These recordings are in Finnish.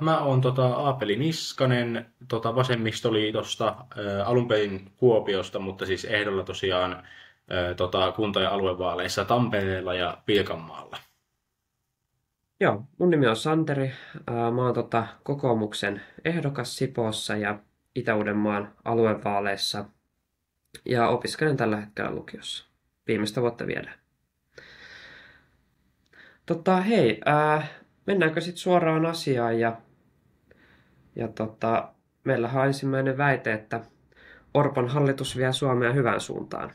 Mä oon Aapeli Niskanen vasemmistoliitosta, alun perin Kuopiosta, mutta siis ehdolla tosiaan kunta- ja aluevaaleissa Tampereella ja Pirkanmaalla. Joo, mun nimi on Santeri. Mä oon kokoomuksen ehdokas Sipoossa ja Itä-Uudenmaan aluevaaleissa ja opiskelen tällä hetkellä lukiossa. Viimeistä vuotta viedään. Hei, mennäänkö sitten suoraan asiaan ja meillähän on ensimmäinen väite, että Orpon hallitus vie Suomea hyvään suuntaan.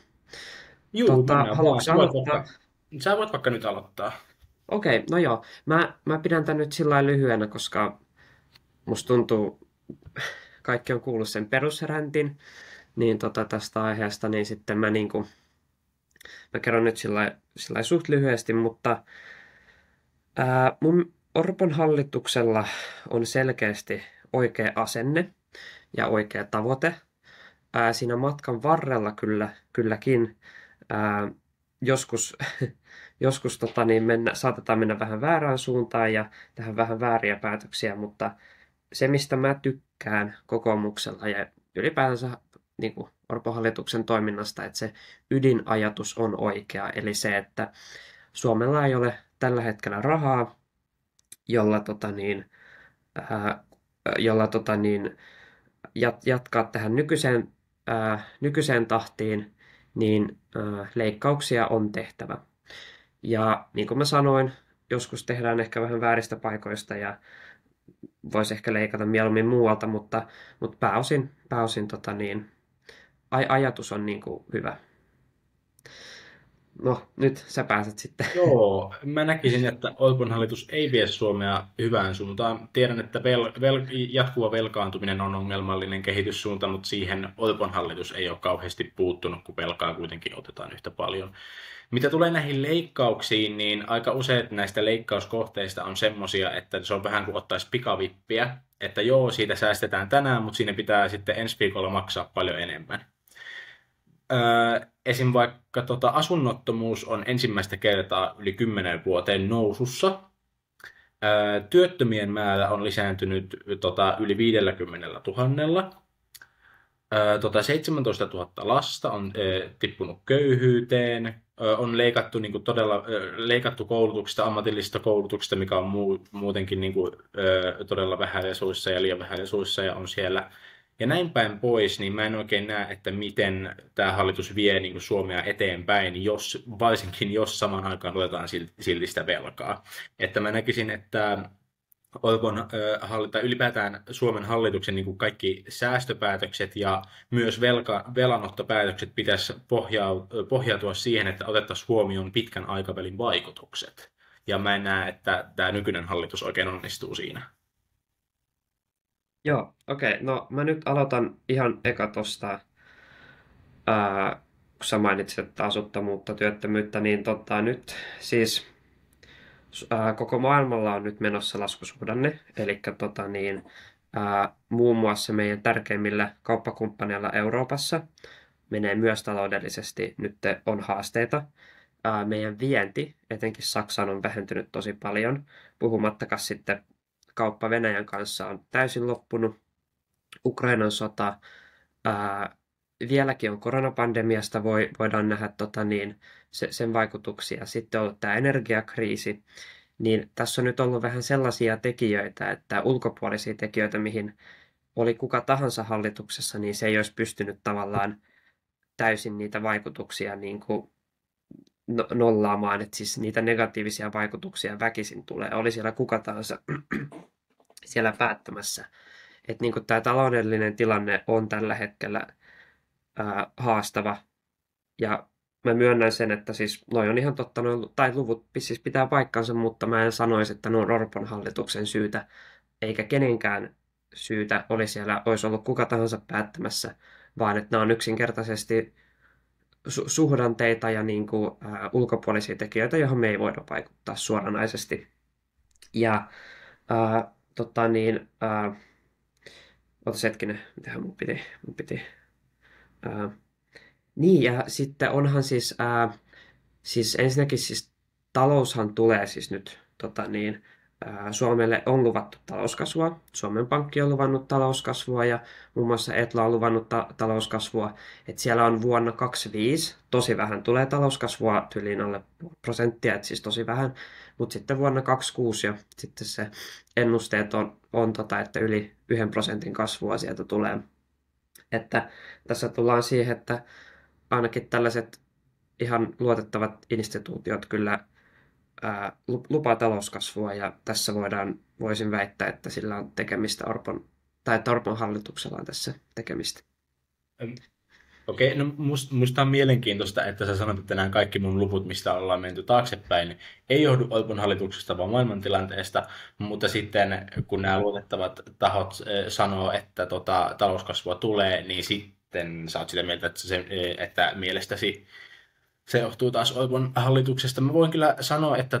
Juu, mennään Haluatko vaan. sä aloittaa? Sä voit vaikka nyt aloittaa. Okei, no joo. Mä pidän tän nyt sillä lailla lyhyenä, koska musta tuntuu, kaikki on kuullut sen perusräntin, niin tästä aiheesta, niin sitten mä kerron nyt sillä suht lyhyesti, mutta mun Orpon hallituksella on selkeästi oikea asenne ja oikea tavoite. Siinä matkan varrella kylläkin joskus, joskus saatetaan mennä vähän väärään suuntaan ja tehdä vähän vääriä päätöksiä, mutta se, mistä mä tykkään kokoomuksella ja ylipäänsä niin kuin Orpon hallituksen toiminnasta, että se ydinajatus on oikea. Eli se, että Suomella ei ole tällä hetkellä rahaa, jolla, ää, jolla jatkaa tähän nykyiseen tahtiin, niin leikkauksia on tehtävä. Ja niin kuin mä sanoin, joskus tehdään ehkä vähän vääristä paikoista ja voisi ehkä leikata mieluummin muualta, mutta pääosin ajatus on niin kuin hyvä. No, nyt sä pääset sitten. Joo, mä näkisin, että Orpon hallitus ei vie Suomea hyvään suuntaan. Tiedän, että jatkuva velkaantuminen on ongelmallinen kehityssuunta, mutta siihen Orpon hallitus ei ole kauheasti puuttunut, kun velkaa kuitenkin otetaan yhtä paljon. Mitä tulee näihin leikkauksiin, niin aika useat näistä leikkauskohteista on semmoisia, että se on vähän kuin ottaisi pikavippiä, että joo, siitä säästetään tänään, mutta siinä pitää sitten ensi viikolla maksaa paljon enemmän. Esim. Vaikka asunnottomuus on ensimmäistä kertaa yli 10 vuoteen nousussa. Työttömien määrä on lisääntynyt yli 50 000. 17 000 lasta on tippunut köyhyyteen. On leikattu leikattu koulutuksesta, ammatillisesta koulutuksesta, mikä on muutenkin todella vähän resursseja ja liian vähän resursseja on siellä ja näin päin pois, niin mä en oikein näe, että miten tämä hallitus vie Suomea eteenpäin, varsinkin jos samaan aikaan otetaan silti sitä velkaa. Että mä näkisin, että tai ylipäätään Suomen hallituksen kaikki säästöpäätökset ja myös velanottopäätökset pitäisi pohjautua siihen, että otettaisiin huomioon pitkän aikavälin vaikutukset. Ja mä en näe, että tämä nykyinen hallitus oikein onnistuu siinä. Joo, okei. No mä nyt aloitan ihan eka tosta, kun sä mainitsit, että asuttomuutta, työttömyyttä, niin nyt siis koko maailmalla on nyt menossa laskusuhdanne, eli muun muassa meidän tärkeimmillä kauppakumppaneilla Euroopassa menee myös taloudellisesti nyt on haasteita. Meidän vienti, etenkin Saksaan, on vähentynyt tosi paljon, puhumattakaan sitten kauppa Venäjän kanssa on täysin loppunut. Ukrainan sota, vieläkin on koronapandemiasta, voidaan nähdä sen vaikutuksia. Sitten on ollut tämä energiakriisi, niin tässä on nyt ollut vähän sellaisia tekijöitä, että ulkopuolisia tekijöitä, mihin oli kuka tahansa hallituksessa, niin se ei olisi pystynyt tavallaan täysin niitä vaikutuksia niin kuin nollaamaan, että siis niitä negatiivisia vaikutuksia väkisin tulee, oli siellä kuka tahansa siellä päättämässä. Että niin kuin tämä taloudellinen tilanne on tällä hetkellä haastava. Ja mä myönnän sen, että siis noi on ihan totta, tai luvut siis pitää paikkansa, mutta mä en sanoisi, että ne on Orpon hallituksen syytä, eikä kenenkään syytä olisi ollut kuka tahansa päättämässä, vaan että nämä on yksinkertaisesti suhdanteita ja niin kuin, ulkopuolisia tekijöitä, johon me ei voida vaikuttaa suoranaisesti. Ja ää, tota niin, ää, otas hetkinen, mitähän mun piti ää, niin, ja sitten onhan siis ensinnäkin siis taloushan tulee siis nyt Suomelle on luvattu talouskasvua. Suomen Pankki on luvannut talouskasvua ja muun muassa Etla on luvannut talouskasvua. Et siellä on vuonna 2025 tosi vähän tulee talouskasvua, yli alle 0,5%, et siis tosi vähän. Mutta sitten vuonna 2026 jo sitten se ennusteet on että yli 1% kasvua sieltä tulee. Että tässä tullaan siihen, että ainakin tällaiset ihan luotettavat instituutiot kyllä lupaa talouskasvua ja tässä voisin väittää, että sillä on tekemistä että Orpon hallituksella on tässä tekemistä. Okei, no musta on mielenkiintoista, että sä sanot, että nämä kaikki mun luvut, mistä ollaan menty taaksepäin, ei johdu Orpon hallituksesta, vaan maailmantilanteesta, mutta sitten kun nämä luotettavat tahot sanoo, että talouskasvua tulee, niin sitten sä oot sitä mieltä, että mielestäsi se johtuu taas Orpon hallituksesta. Mä voin kyllä sanoa, että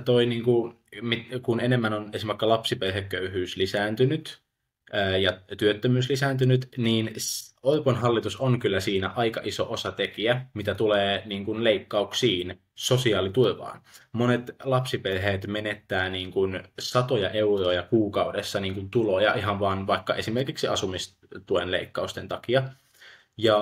kun enemmän on esimerkiksi lapsiperheköyhyys lisääntynyt ja työttömyys lisääntynyt, niin Orpon hallitus on kyllä siinä aika iso osatekijä, mitä tulee niin kuin leikkauksiin sosiaaliturvaan. Monet lapsiperheet menettää niin kuin satoja euroja kuukaudessa niin kuin tuloja ihan vaan vaikka esimerkiksi asumistuen leikkausten takia. Ja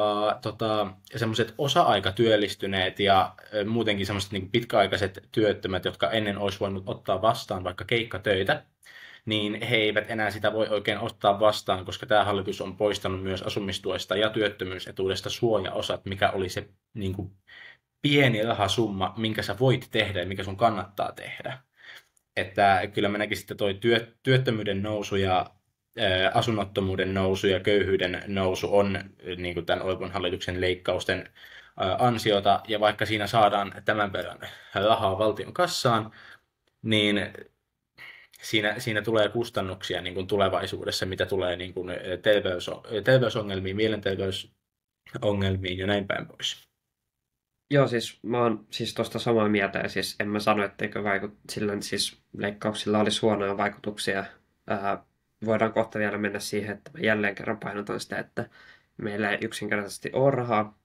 semmoiset osa-aikatyöllistyneet ja muutenkin semmoiset niin pitkäaikaiset työttömät, jotka ennen olisi voinut ottaa vastaan vaikka keikkatöitä, niin he eivät enää sitä voi oikein ottaa vastaan, koska tämä hallitus on poistanut myös asumistuesta ja työttömyysetuudesta suojaosat, mikä oli se niin kuin, pieni rahasumma, minkä sä voit tehdä ja mikä sun kannattaa tehdä. Että kyllä mä näkisin, että toi työttömyyden nousu ja asunnottomuuden nousu ja köyhyyden nousu on niin kuin tämän Orpon hallituksen leikkausten ansiota, ja vaikka siinä saadaan tämän verran rahaa valtion kassaan, niin siinä tulee kustannuksia niin kuin tulevaisuudessa, mitä tulee niin kuin terveysongelmiin, mielenterveysongelmiin ja näin päin pois. Joo, siis mä oon siis tuosta samaa mieltä ja siis en mä sano, etteikö sillä siis leikkauksilla olisi huonoja vaikutuksia. Voidaan kohta vielä mennä siihen, että mä jälleen kerran painotan sitä, että meillä ei yksinkertaisesti ole rahaa,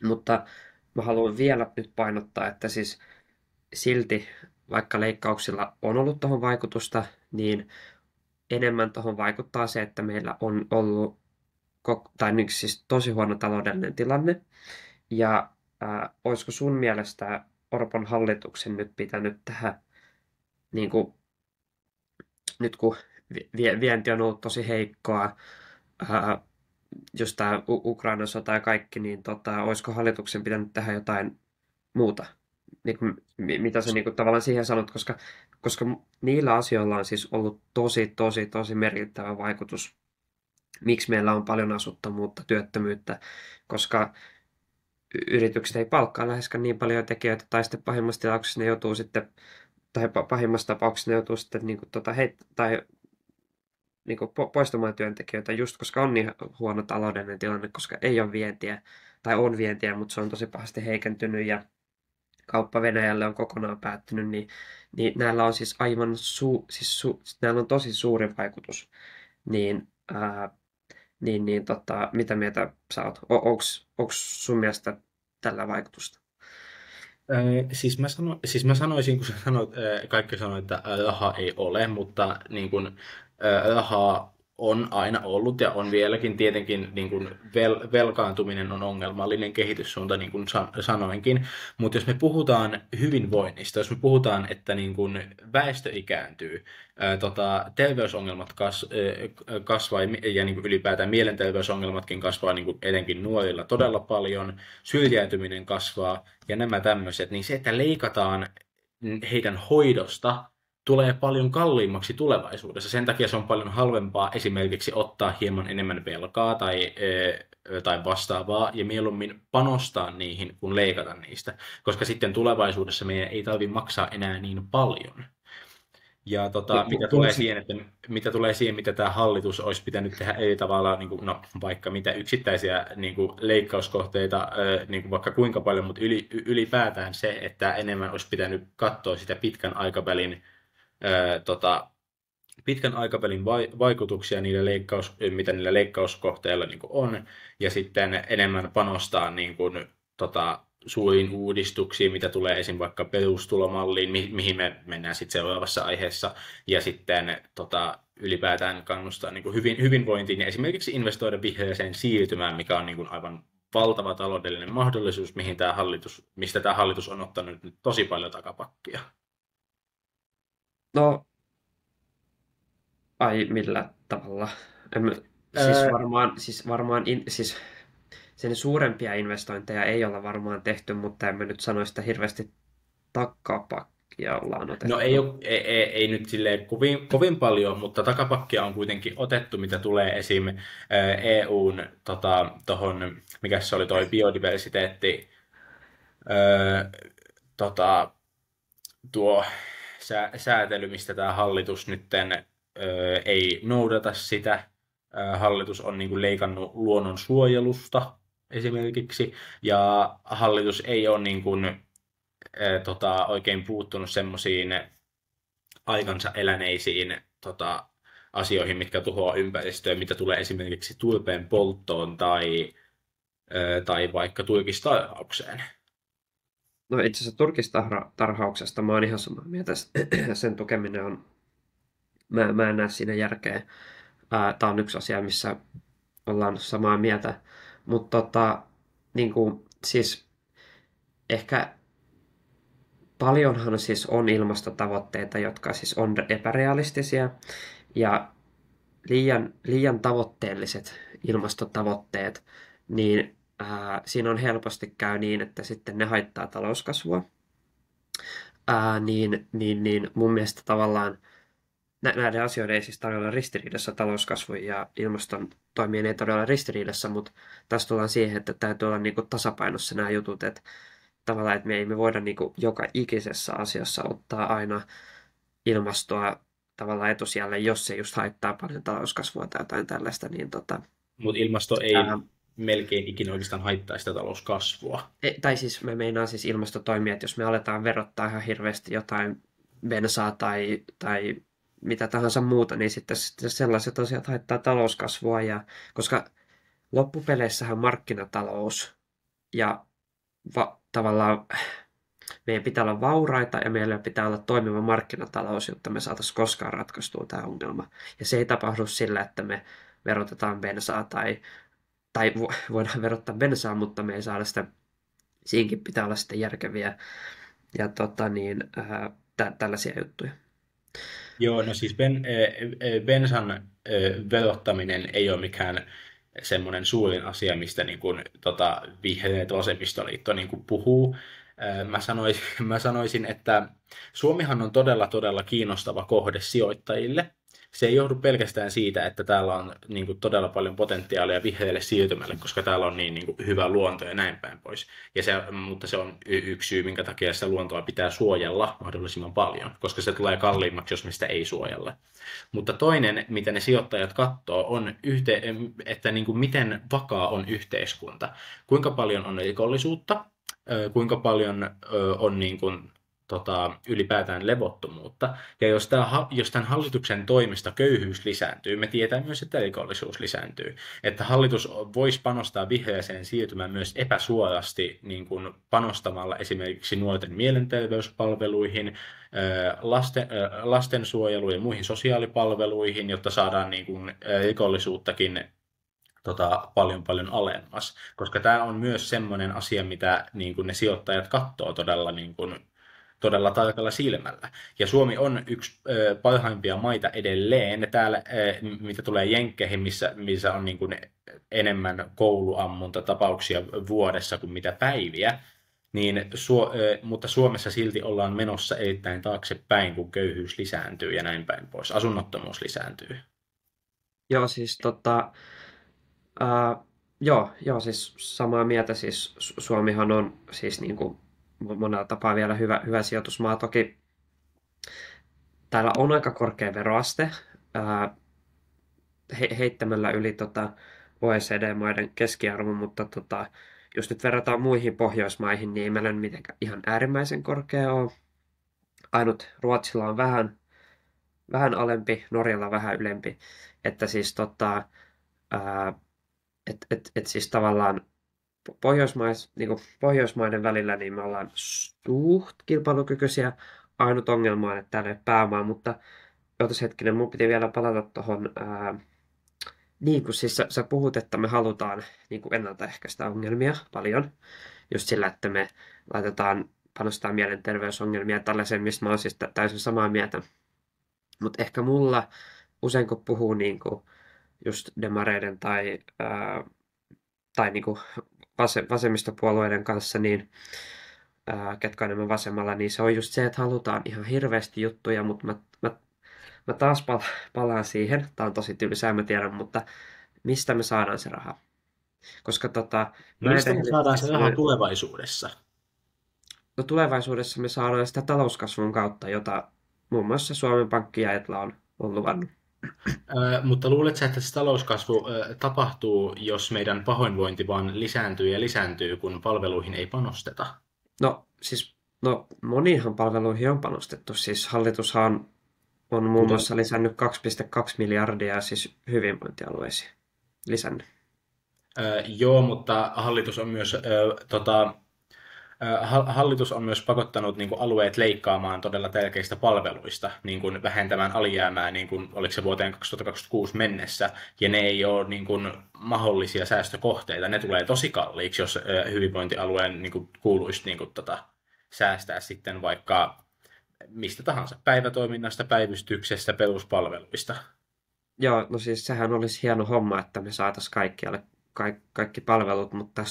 mutta mä haluan vielä nyt painottaa, että siis silti vaikka leikkauksilla on ollut tuohon vaikutusta, niin enemmän tuohon vaikuttaa se, että meillä on ollut nyt siis tosi huono taloudellinen tilanne. Ja olisiko sun mielestä Orpon hallituksen nyt pitänyt tähän, niin kuin, nyt kun vienti on ollut tosi heikkoa, just tämä Ukrainan sota ja kaikki, niin olisiko hallituksen pitänyt tehdä jotain muuta? Niin kuin, mitä sä niin kuin, tavallaan siihen sanot, koska niillä asioilla on siis ollut tosi merkittävä vaikutus, miksi meillä on paljon asuttomuutta, työttömyyttä, koska yritykset ei palkkaa läheskään niin paljon tekijöitä, tai sitten pahimmassa tapauksessa ne joutuu sitten, niin kuin, niin kuin poistumaan työntekijöitä just koska on niin huono taloudellinen tilanne, koska ei ole vientiä, tai on vientiä, mutta se on tosi pahasti heikentynyt ja kauppa Venäjälle on kokonaan päättynyt, niin näillä on siis aivan näillä on tosi suuri vaikutus. Mitä mieltä sä oot? Onko sun mielestä tällä vaikutusta? Siis mä sanoisin, kun sä sanoit, kaikki sanoit, että rahaa ei ole, mutta niin kun, rahaa on aina ollut ja on vieläkin tietenkin niin kun velkaantuminen on ongelmallinen kehityssuunta, niin kuin sanoinkin. Mutta jos me puhutaan hyvinvoinnista, jos me puhutaan, että niin kun väestö ikääntyy, terveysongelmat kasvaa ja niin kuin ylipäätään mielenterveysongelmatkin kasvaa niin kuin etenkin nuorilla todella paljon, syrjäytyminen kasvaa ja nämä tämmöiset, niin se, että leikataan heidän hoidosta, tulee paljon kalliimmaksi tulevaisuudessa. Sen takia se on paljon halvempaa esimerkiksi ottaa hieman enemmän velkaa tai vastaavaa ja mieluummin panostaa niihin, kuin leikata niistä, koska sitten tulevaisuudessa meidän ei tarvitse maksaa enää niin paljon. Ja mitä tulee siihen, mitä tämä hallitus olisi pitänyt tehdä eri tavalla, niin kuin, no, vaikka mitä yksittäisiä niin kuin leikkauskohteita, niin kuin vaikka kuinka paljon, mutta ylipäätään se, että enemmän olisi pitänyt katsoa sitä pitkän aikavälin vaikutuksia mitä niillä leikkauskohteilla niin kuin on, ja sitten enemmän panostaa niin kuin, suuriin uudistuksiin, mitä tulee esim. Vaikka perustulomalliin, mihin me mennään sitten seuraavassa aiheessa, ja sitten ylipäätään kannustaa niin kuin hyvinvointiin ja esimerkiksi investoida vihreäseen siirtymään, mikä on niin kuin aivan valtava taloudellinen mahdollisuus, mistä tämä hallitus on ottanut nyt tosi paljon takapakkia. No, ai millä tavalla? Öö, Siis sen suurempia investointeja ei olla varmaan tehty, mutta en mä nyt sano sitä hirveästi takapakkia ollaan No ei, otettu. ole, ei nyt silleen kovin paljon, mutta takapakkia on kuitenkin otettu, mitä tulee esim. EUn tohon, mikä se oli toi biodiversiteetti, ää, tota, tuo säätely, mistä tämä hallitus nytten ei noudata sitä. Hallitus on niin kuin leikannut luonnonsuojelusta esimerkiksi, ja hallitus ei ole niin kuin, oikein puuttunut semmoisiin aikansa eläneisiin asioihin, mitkä tuhoaa ympäristöä, mitä tulee esimerkiksi turpeen polttoon tai vaikka turkistarhaukseen. No itse asiassa turkistarhauksesta mä oon ihan samaa mieltä. Sen tukeminen on, mä en näe siinä järkeä. Tää on yksi asia, missä ollaan samaa mieltä. Mutta niin kuin, siis ehkä paljonhan siis on ilmastotavoitteita, jotka siis on epärealistisia ja liian tavoitteelliset ilmastotavoitteet, niin siinä on helposti käy niin, että sitten ne haittaa talouskasvua. Niin mun mielestä tavallaan näiden asioiden ei siis tarvitse olla ristiriidassa, talouskasvun ja ilmaston toimien ei todella olla ristiriidassa, mutta tässä tullaan siihen, että täytyy olla niinku tasapainossa nämä jutut, että tavallaan, että me ei me voida niinku joka ikisessä asiassa ottaa aina ilmastoa tavallaan etusijalle, jos se just haittaa paljon talouskasvua tai jotain tällaista, niin Mutta ilmasto ei ää, melkein ikinä oikeastaan haittaa sitä talouskasvua. tai siis me meinaan siis ilmastotoimia, että jos me aletaan verottaa ihan hirveästi jotain bensaa tai mitä tahansa muuta, niin sitten sellaiset asiat haittaa talouskasvua, ja koska loppupeleissähän markkinatalous ja tavallaan meidän pitää olla vauraita ja meillä pitää olla toimiva markkinatalous, jotta me saataisiin koskaan ratkaistua tämä ongelma. Ja se ei tapahdu sillä, että me verotetaan bensaa tai voidaan verottaa bensaa, mutta me ei saada sitä, siinkin pitää olla sitten järkeviä ja tällaisia juttuja. Joo, no siis bensan verottaminen ei ole mikään semmoinen suurin asia, mistä niin kuin, vihreät vasemmistoliitto niin kuin puhuu. Mä sanoisin, että Suomihan on todella, todella kiinnostava kohde sijoittajille. Se ei johdu pelkästään siitä, että täällä on niin kuin, todella paljon potentiaalia vihreälle siirtymälle, koska täällä on niin kuin, hyvä luonto ja näin päin pois. Mutta se on yksi syy, minkä takia sitä luontoa pitää suojella mahdollisimman paljon, koska se tulee kalliimmaksi, jos me sitä ei suojella. Mutta toinen, mitä ne sijoittajat katsoo, on, että niin kuin miten vakaa on yhteiskunta. Kuinka paljon on rikollisuutta, kuinka paljon on niin kuin, ylipäätään levottomuutta. Ja jos tämän hallituksen toimesta köyhyys lisääntyy, me tietää myös, että rikollisuus lisääntyy. Että hallitus voisi panostaa vihreäseen siirtymään myös epäsuorasti niin kuin panostamalla esimerkiksi nuorten mielenterveyspalveluihin, lastensuojeluun ja muihin sosiaalipalveluihin, jotta saadaan niin kuin rikollisuuttakin paljon paljon alemmas. Koska tämä on myös semmoinen asia, mitä niin kuin ne sijoittajat katsoo todella, niin kuin, todella tarkalla silmällä. Ja Suomi on yksi parhaimpia maita edelleen täällä, mitä tulee Jenkkeihin, missä on niin kuin enemmän kouluammuntatapauksia vuodessa kuin mitä päiviä. Mutta Suomessa silti ollaan menossa erittäin taaksepäin, kun köyhyys lisääntyy ja näin päin pois. Asunnottomuus lisääntyy. Joo, siis joo, siis samaa mieltä, siis Suomihan on siis niin kuin monella tapaa vielä hyvä sijoitusmaa. Toki täällä on aika korkea veroaste heittämällä yli OECD-maiden keskiarvon, mutta jos nyt verrataan muihin Pohjoismaihin, niin ei meillä nyt mitenkään ihan äärimmäisen korkea ole. Ainut Ruotsilla on vähän alempi, Norjalla vähän ylempi, että siis siis tavallaan Pohjoismaiden välillä niin me ollaan suht kilpailukykyisiä. Ainut ongelma on, että täällä ei ole pääomaa, mutta otas hetkinen, mun piti vielä palata tuohon. Niin kuin siis sä puhut, että me halutaan niin kuin ennaltaehkäistä ongelmia paljon. Just sillä, että me panostetaan mielenterveysongelmia tällaisen, mistä mä oon siis täysin samaa mieltä. Mutta ehkä mulla usein kun puhuu niin kuin just demareiden tai niin kuin vasemmistopuolueiden kanssa, niin ketkä on enemmän vasemmalla, niin se on just se, että halutaan ihan hirveästi juttuja, mutta mä taas palaan siihen. Tämä on tosi tylsää, mä tiedän, mutta mistä me saadaan se raha? Koska No mistä me saadaan se raha me, tulevaisuudessa? no tulevaisuudessa me saadaan sitä talouskasvun kautta, jota muun muassa Suomen Pankki ja Etla on luvannut. Mutta luuletko sä, että se talouskasvu tapahtuu, jos meidän pahoinvointi vaan lisääntyy ja lisääntyy, kun palveluihin ei panosteta? No moniinhan palveluihin on panostettu. Siis hallitushan on muun muassa lisännyt 2,2 miljardia siis hyvinvointialueisiin. Lisännyt. Joo, mutta hallitus on myös pakottanut niin kuin alueet leikkaamaan todella tärkeistä palveluista, niin kuin vähentämään alijäämää, niin kuin, oliko se vuoteen 2026 mennessä, ja ne ei ole niin kuin, mahdollisia säästökohteita. Ne tulee tosi kalliiksi, jos hyvinvointialueen niin kuin, kuuluisi niin kuin, säästää sitten vaikka mistä tahansa, päivätoiminnasta, päivystyksestä, peruspalveluista. Joo, no siis sehän olisi hieno homma, että me saataisiin kaikkialle kaikki palvelut, mutta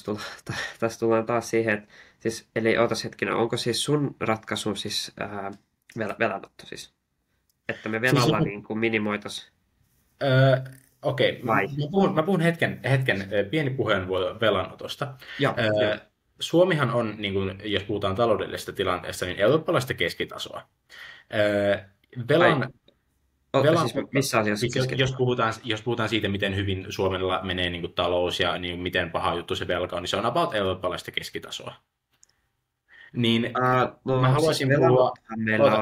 tässä tullaan taas siihen, että siis, eli ootas hetkinen, onko siis sun ratkaisu siis velanotto siis? Että me velalla Siis, niin kuin minimoitaisiin Okei, vai? mä puhun hetken pieni puheenvuoro velanotosta. Joo, joo. Suomihan on, niin kuin, jos puhutaan taloudellisesta tilanteesta, niin eurooppalaista keskitasoa. Velan, Siis missä asiassa siis jos puhutaan siitä, miten hyvin Suomella menee niin kuin talous ja niin miten paha juttu se velka on, niin se on about eurooppalaista keskitasoa. Niin no, mä haluaisin siis puhua... meillä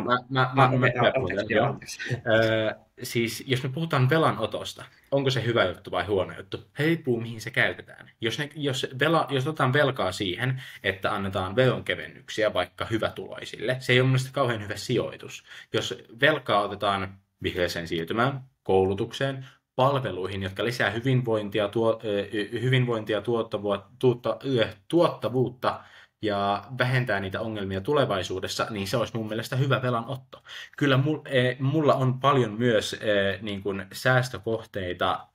on... Siis jos me puhutaan velanotosta, onko se hyvä juttu vai huono juttu? Riippuu mihin se käytetään. Jos otetaan velkaa siihen, että annetaan veronkevennyksiä vaikka hyvätuloisille, se ei ole mielestäni kauhean hyvä sijoitus. Jos velkaa otetaan vihreäseen siirtymään, koulutukseen, palveluihin, jotka lisää hyvinvointia tuottavuutta ja vähentää niitä ongelmia tulevaisuudessa, niin se olisi mun mielestä hyvä velanotto. Kyllä mulla on paljon myös niin kuin säästökohteita,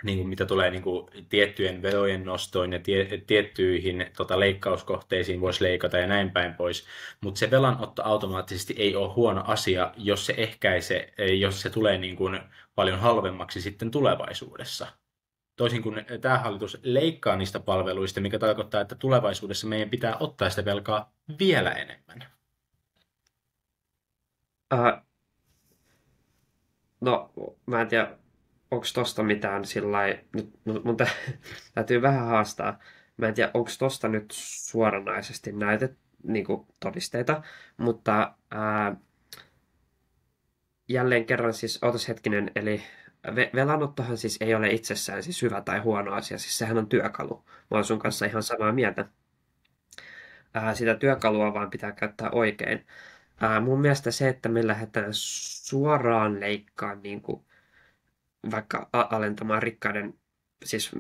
niin kuin mitä tulee niin kuin tiettyjen verojen nostoin ja tiettyihin leikkauskohteisiin voisi leikata ja näin päin pois. Mutta se velanotto automaattisesti ei ole huono asia, jos se tulee niin kuin paljon halvemmaksi sitten tulevaisuudessa. Toisin kuin tämä hallitus leikkaa niistä palveluista, mikä tarkoittaa, että tulevaisuudessa meidän pitää ottaa sitä velkaa vielä enemmän. No, mä en tiedä, onko tosta mitään sillai, nyt mun täytyy vähän haastaa. Mä en tiedä, onko tosta nyt suoranaisesti niin todisteita, mutta jälleen kerran siis, ootas hetkinen, eli velanottohan siis ei ole itsessään siis hyvä tai huono asia, siis sehän on työkalu. Mä oon sun kanssa ihan samaa mieltä. Sitä työkalua vaan pitää käyttää oikein. Mun mielestä se, että me lähdetään suoraan leikkaan niin kuin vaikka alentamaan rikkaiden siis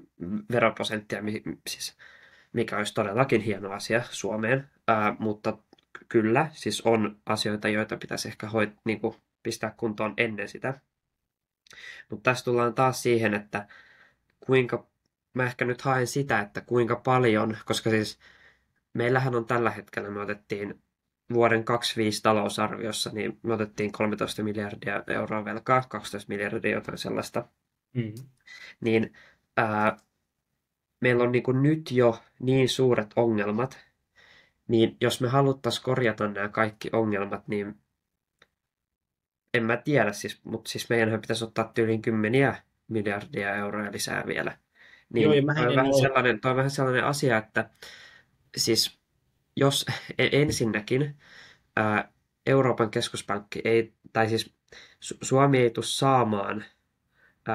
veroprosenttia, siis, mikä olisi todellakin hieno asia Suomeen, mutta kyllä, siis on asioita, joita pitäisi ehkä niin kuin pistää kuntoon ennen sitä. Mutta tässä tullaan taas siihen, että mä ehkä nyt haen sitä, että kuinka paljon, koska siis meillähän on tällä hetkellä, me otettiin vuoden 2025 talousarviossa, niin me otettiin 13 miljardia euroa velkaa, 12 miljardia jotain sellaista. Niin meillä on niin kuin nyt jo niin suuret ongelmat, niin jos me haluttaisiin korjata nämä kaikki ongelmat, niin en mä tiedä, mutta siis meidänhän pitäisi ottaa tyyliin 10 miljardia euroa lisää vielä. Niin Joo, toi on vähän sellainen asia, että siis jos ensinnäkin Euroopan keskuspankki ei, tai siis Suomi ei tule saamaan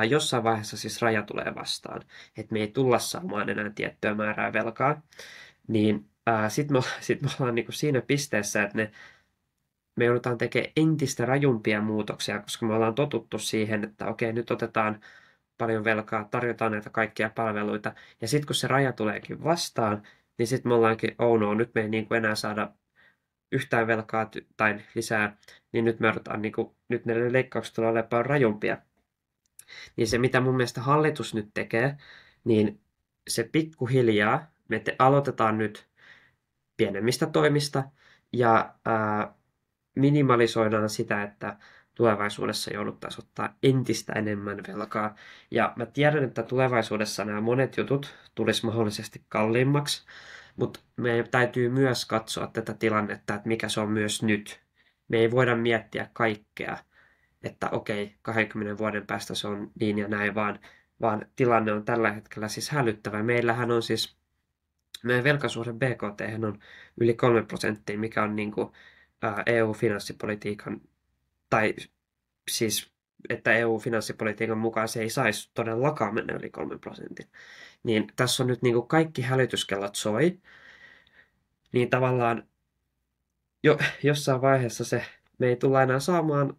jossain vaiheessa siis raja tulee vastaan, että me ei tulla saamaan enää tiettyä määrää velkaa, niin sit me ollaan niin kuin siinä pisteessä, että me joudutaan tekemään entistä rajumpia muutoksia, koska me ollaan totuttu siihen, että okei, nyt otetaan paljon velkaa, tarjotaan näitä kaikkia palveluita, ja sitten kun se raja tuleekin vastaan, niin sitten me ollaankin, oh no, nyt me ei niin kuin enää saada yhtään velkaa tai lisää, niin nyt me joudutaan, niin kuin, nyt ne leikkaukset tulee olemaan paljon rajumpia. Niin se, mitä mun mielestä hallitus nyt tekee, niin se pikkuhiljaa, aloitetaan nyt pienemmistä toimista ja minimalisoidaan sitä, että tulevaisuudessa jouduttaisiin ottaa entistä enemmän velkaa. Ja mä tiedän, että tulevaisuudessa nämä monet jutut tulisi mahdollisesti kalliimmaksi, mutta meidän täytyy myös katsoa tätä tilannetta, että mikä se on myös nyt. Me ei voida miettiä kaikkea, että okei, 20 vuoden päästä se on niin ja näin, vaan tilanne on tällä hetkellä siis hälyttävä. Meillähän on siis, meidän velkasuhde BKT on yli 3%, mikä on niin kuin EU-finanssipolitiikan, tai siis, että EU-finanssipolitiikan mukaan se ei saisi todellakaan mennä yli 3%. Niin tässä on nyt niin kuin kaikki hälytyskellot soi, niin tavallaan jossain vaiheessa me ei tulla enää saamaan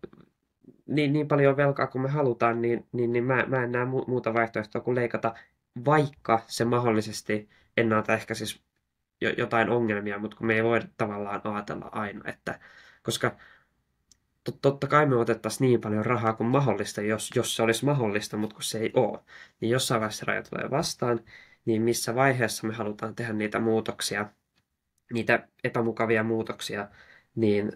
niin paljon velkaa kuin me halutaan, niin mä en näe muuta vaihtoehtoa kuin leikata, vaikka se mahdollisesti ennaltaehkäisisi jotain ongelmia, mutta kun me ei voida tavallaan ajatella aina, että koska totta kai me otettaisiin niin paljon rahaa kuin mahdollista, jos se olisi mahdollista, mutta kun se ei ole, niin jossain vaiheessa raja tulee vastaan, niin missä vaiheessa me halutaan tehdä niitä muutoksia, niitä epämukavia muutoksia, niin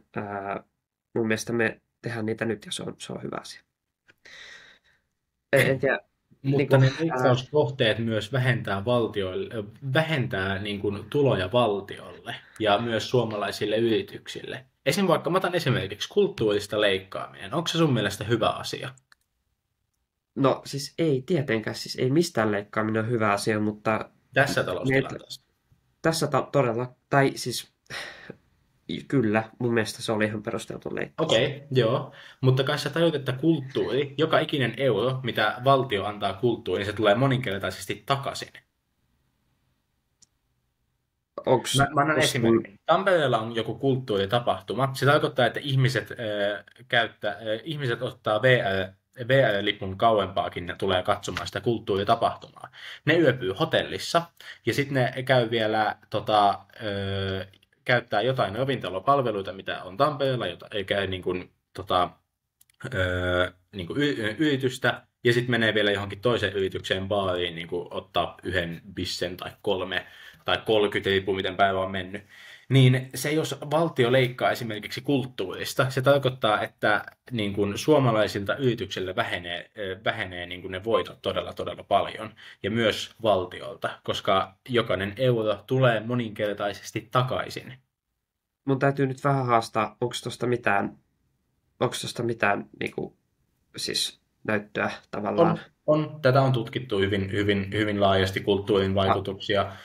mun mielestä me tehdään niitä nyt ja se on hyvä asia. En tiedä, Mutta niin ne kuin, leikkauskohteet myös vähentää niin kuin tuloja valtiolle ja myös suomalaisille yrityksille. Vaikka mä otan esimerkiksi kulttuurista leikkaaminen. Onko se sun mielestä hyvä asia? no siis ei tietenkään, siis ei mistään leikkaaminen ole hyvä asia, mutta Tässä meitä, taloustilanteessa. tässä todella, tai siis kyllä, mun mielestä se oli ihan perusteltu leikkaus. Okei, joo. Mutta kai sä tajut, että kulttuuri, joka ikinen euro, mitä valtio antaa kulttuuriin, se tulee moninkertaisesti takaisin. Onks, Mä annan koska, esimerkin. Tampereella on joku kulttuuritapahtuma. Se tarkoittaa, että ihmiset ottaa VR-lipun kauempaakin ne tulee katsomaan sitä kulttuuritapahtumaa. Ne yöpyy hotellissa ja sitten ne käy vielä käyttää jotain ravintolapalveluita, mitä on Tampereella, eikä yritystä, ja sitten menee vielä johonkin toiseen yritykseen baariin niin kuin ottaa yhden bissen tai 3 tai 30, riippuu miten päivä on mennyt. Niin se, jos valtio leikkaa esimerkiksi kulttuurista, se tarkoittaa, että niin kuin suomalaisilta yrityksille vähenee niin kuin ne voitot todella, todella paljon. Ja myös valtiolta, koska jokainen euro tulee moninkertaisesti takaisin. mun täytyy nyt vähän haastaa, onko tosta mitään niin kuin, siis näyttöä tavallaan. Tätä on tutkittu hyvin, hyvin, hyvin laajasti kulttuurin vaikutuksia. Okei.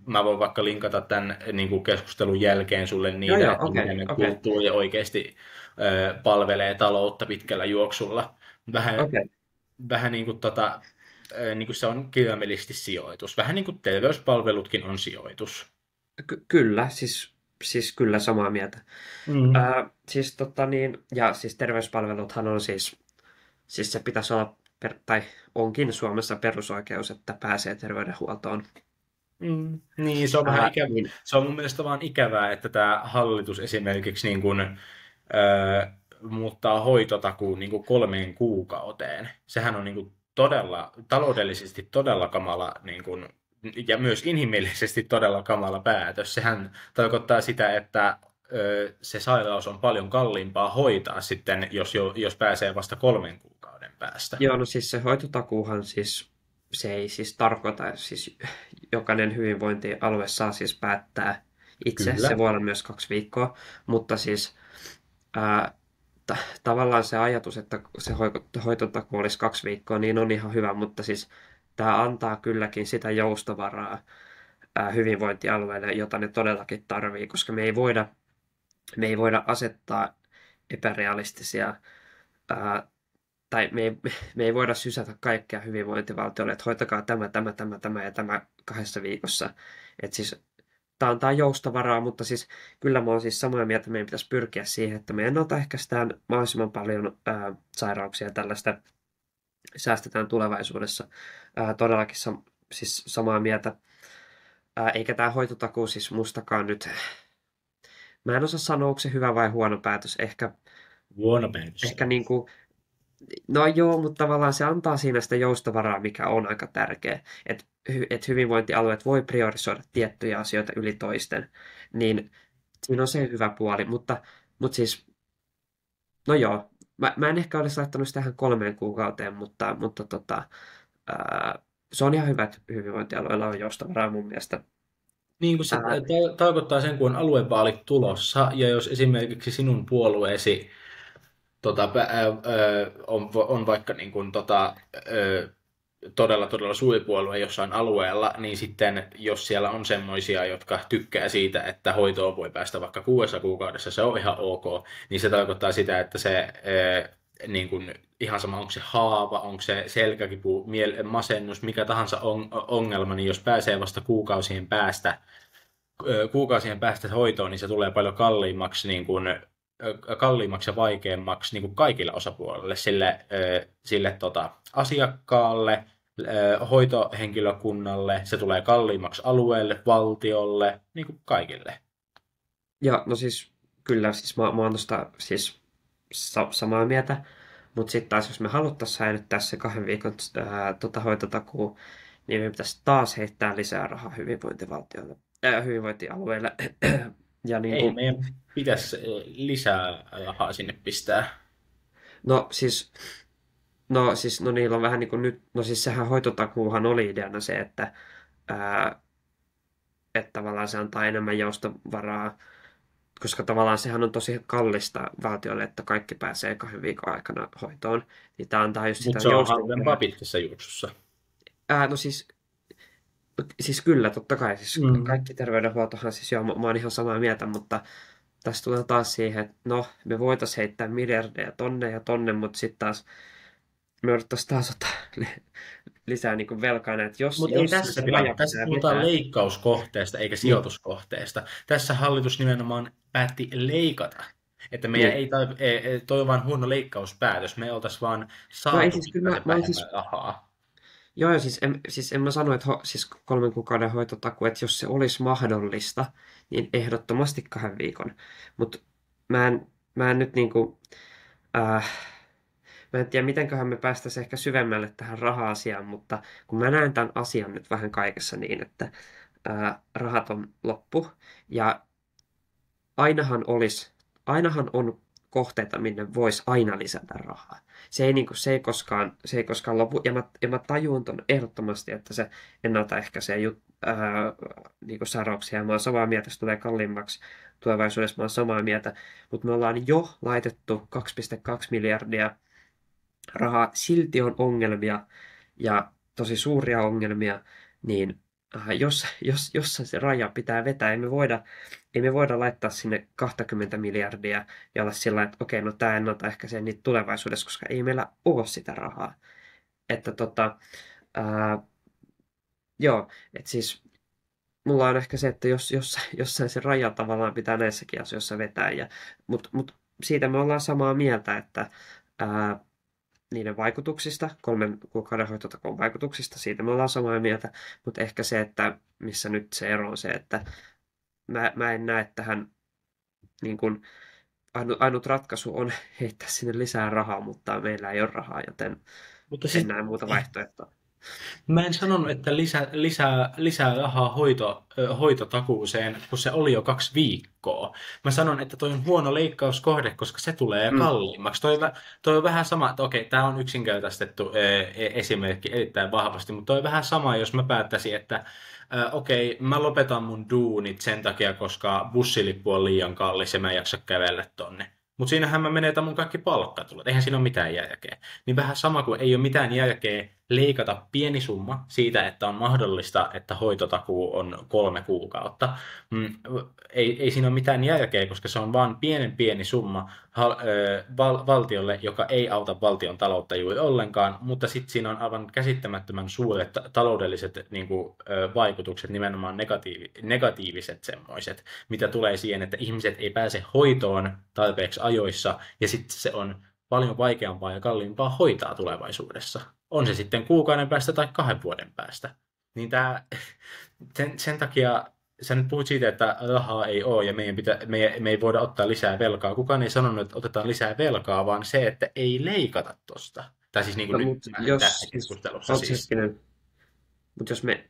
Mä voin vaikka linkata tämän niin kuin keskustelun jälkeen sulle niitä, Joo, että okei, miten okei, kulttuuri oikeasti palvelee taloutta pitkällä juoksulla. okei. Vähän niin kuin, niin kuin se on kirjaimellisesti sijoitus. Vähän niin kuin terveyspalvelutkin on sijoitus. Kyllä, siis kyllä samaa mieltä. Mm. Siis ja siis terveyspalveluthan on siis se pitäisi olla, tai onkin Suomessa perusoikeus, että pääsee terveydenhuoltoon. Niin, se on vähän Niin, se on mun mielestä vaan ikävää, että tämä hallitus esimerkiksi niin kuin, muuttaa hoitotakuun niin kuin 3 kuukauteen. Sehän on niin kuin taloudellisesti todella kamala niin kuin, ja myös inhimillisesti todella kamala päätös. Sehän tarkoittaa sitä, että se sairaus on paljon kalliimpaa hoitaa sitten, jos pääsee vasta 3 kuukauden päästä. joo, no siis se hoitotakuuhan siis, se ei siis tarkoita, siis jokainen hyvinvointialue saa siis päättää itse, Kyllä. se voi olla myös 2 viikkoa, mutta siis ää, tavallaan se ajatus, että se hoitotakuu olisi 2 viikkoa, niin on ihan hyvä, mutta siis tämä antaa kylläkin sitä joustovaraa hyvinvointialueille, jota ne todellakin tarvii, koska me ei voida asettaa epärealistisia ää, tai me ei voida sysätä kaikkea hyvinvointivaltiolle, että hoitakaa tämä ja tämä 2 viikossa. Että siis tämä antaa joustavaraa, mutta siis kyllä mä oon siis samaa mieltä, että meidän pitäisi pyrkiä siihen, että me ennaltaehkäistään mahdollisimman paljon sairauksia ja tällaista säästetään tulevaisuudessa. Todellakin siis samaa mieltä. Eikä tämä hoitotakuu siis mustakaan nyt, mä en osaa sanoa, onko se hyvä vai huono päätös. Huono päätös. Ehkä niin kuin, no joo, mutta tavallaan se antaa siinä sitä joustavaraa, mikä on aika tärkeä. Että hyvinvointialueet voi priorisoida tiettyjä asioita yli toisten. Niin siinä on se hyvä puoli, mutta siis, no joo, mä en ehkä olisi laittanut sitä tähän 3 kuukauteen, mutta se on ihan hyvä, että hyvinvointialueella on joustavaraa mun mielestä. Niin kuin se tarkoittaa sen, kun on aluevaalit tulossa, ja jos esimerkiksi sinun puolueesi on vaikka niin kuin, todella suuri puolue jossain alueella, niin sitten jos siellä on semmoisia, jotka tykkää siitä, että hoitoon voi päästä vaikka 6 kuukaudessa, se on ihan ok, niin se tarkoittaa sitä, että se niin kuin, ihan sama, onko se haava, onko se selkäkipu, masennus, mikä tahansa ongelma, niin jos pääsee vasta kuukausien päästä hoitoon, niin se tulee paljon kalliimmaksi, kalliimmaksi ja vaikeammaksi niin kuin kaikille osapuolille, sille asiakkaalle, hoitohenkilökunnalle, se tulee kalliimmaksi alueelle, valtiolle, niin kuin kaikille. Ja no siis kyllä, siis mä oon tosta siis samaa mieltä, mutta sitten taas jos me haluttaisiin säilyttää se 2 viikon hoitotakuu, niin me pitäisi taas heittää lisää rahaa hyvinvointialueille. Ja niin Ei kuin, meidän pitäisi lisää rahaa sinne pistää. no niillä on vähän niin kuin nyt, no siis sehän hoitotakuuhan oli ideana se, että tavallaan se antaa enemmän joustovaraa, koska tavallaan sehän on tosi kallista valtiolle, että kaikki pääsee 2 viikon aikana hoitoon. Niin tämä antaa just sitä Mutta se on halvempaa pitkässä juoksussa. No siis kyllä, totta kai. Siis kaikki terveydenhuoltohan, siis joo, mä oon ihan samaa mieltä, mutta tässä tulee taas siihen, että no, me voitaisiin heittää miljardeja tonne ja tonne, mutta sitten taas me odottaisiin taas ottaa lisää niin kuin velkaa. Mutta ei tässä puhutaan leikkauskohteesta eikä sijoituskohteesta. Tässä hallitus nimenomaan päätti leikata. Että meidän toi on vaan huono leikkauspäätös. Me oltaisiin vaan saatu vähemmän rahaa. Joo, siis en mä sano, että siis 3 kuukauden hoitotakuu, että jos se olisi mahdollista, niin ehdottomasti 2 viikon. Mutta mä en nyt niinku, mä en tiedä, mitenköhän me päästäisiin ehkä syvemmälle tähän raha-asiaan, mutta kun mä näen tämän asian nyt vähän kaikessa niin, että rahat on loppu ja ainahan on kohteita, minne voisi aina lisätä rahaa. Se ei koskaan lopu. Ja mä tajun ton ehdottomasti, että se ennaltaehkäisee niin sairauksia. Ja mä oon samaa mieltä, se tulee kalliimmaksi tulevaisuudessa. Mä oon samaa mieltä. Mutta me ollaan jo laitettu 2,2 miljardia rahaa. Silti on ongelmia ja tosi suuria ongelmia. Niin jos se raja pitää vetää, ei me voida laittaa sinne 20 miljardia ja olla sillä että okei, no tämä ennaltaehkäisee niitä tulevaisuudessa, koska ei meillä ole sitä rahaa. Että joo, että siis mulla on ehkä se, että jossain se raja tavallaan pitää näissäkin asioissa vetää. Mutta siitä me ollaan samaa mieltä, että niiden vaikutuksista, 3 kuukauden hoitotakuun vaikutuksista, siitä me ollaan samaa mieltä, mutta ehkä se, että missä nyt se ero on se, että mä en näe tähän, niin kuin, ainut ratkaisu on heittää sinne lisää rahaa, mutta meillä ei ole rahaa, joten mutta en näe muuta vaihtoehtoa. Mä en sanonut, että lisää rahaa hoitotakuuseen, kun se oli jo 2 viikkoa. Mä sanon, että toi on huono leikkauskohde, koska se tulee kalliimmaksi. Toi on vähän sama, että okei, tää on yksinkertaistettu esimerkki erittäin vahvasti, mutta toi on vähän sama, jos mä päättäisin, että okei, mä lopetan mun duunit sen takia, koska bussilippu on liian kallis ja mä en jaksa kävellä tonne. Mutta siinähän mä menetän mun kaikki palkkatulot. Eihän siinä ole mitään järkeä. Niin vähän sama kuin ei ole mitään järkeä leikata pieni summa siitä, että on mahdollista, että hoitotakuu on 3 kuukautta. Ei siinä ole mitään järkeä, koska se on vain pieni summa valtiolle, joka ei auta valtion taloutta juuri ollenkaan, mutta sitten siinä on aivan käsittämättömän suuret taloudelliset niin kuin, vaikutukset, nimenomaan negatiiviset semmoiset, mitä tulee siihen, että ihmiset ei pääse hoitoon tarpeeksi ajoissa, ja sitten se on paljon vaikeampaa ja kalliimpaa hoitaa tulevaisuudessa. On se sitten kuukauden päästä tai 2 vuoden päästä. Niin sen takia sä nyt puhut siitä, että rahaa ei ole ja me ei voida ottaa lisää velkaa. Kukaan ei sanonut, että otetaan lisää velkaa, vaan se, että ei leikata tosta. Tai siis niin kuin No, nyt mutta tässä keskustelussa siis. Mutta jos me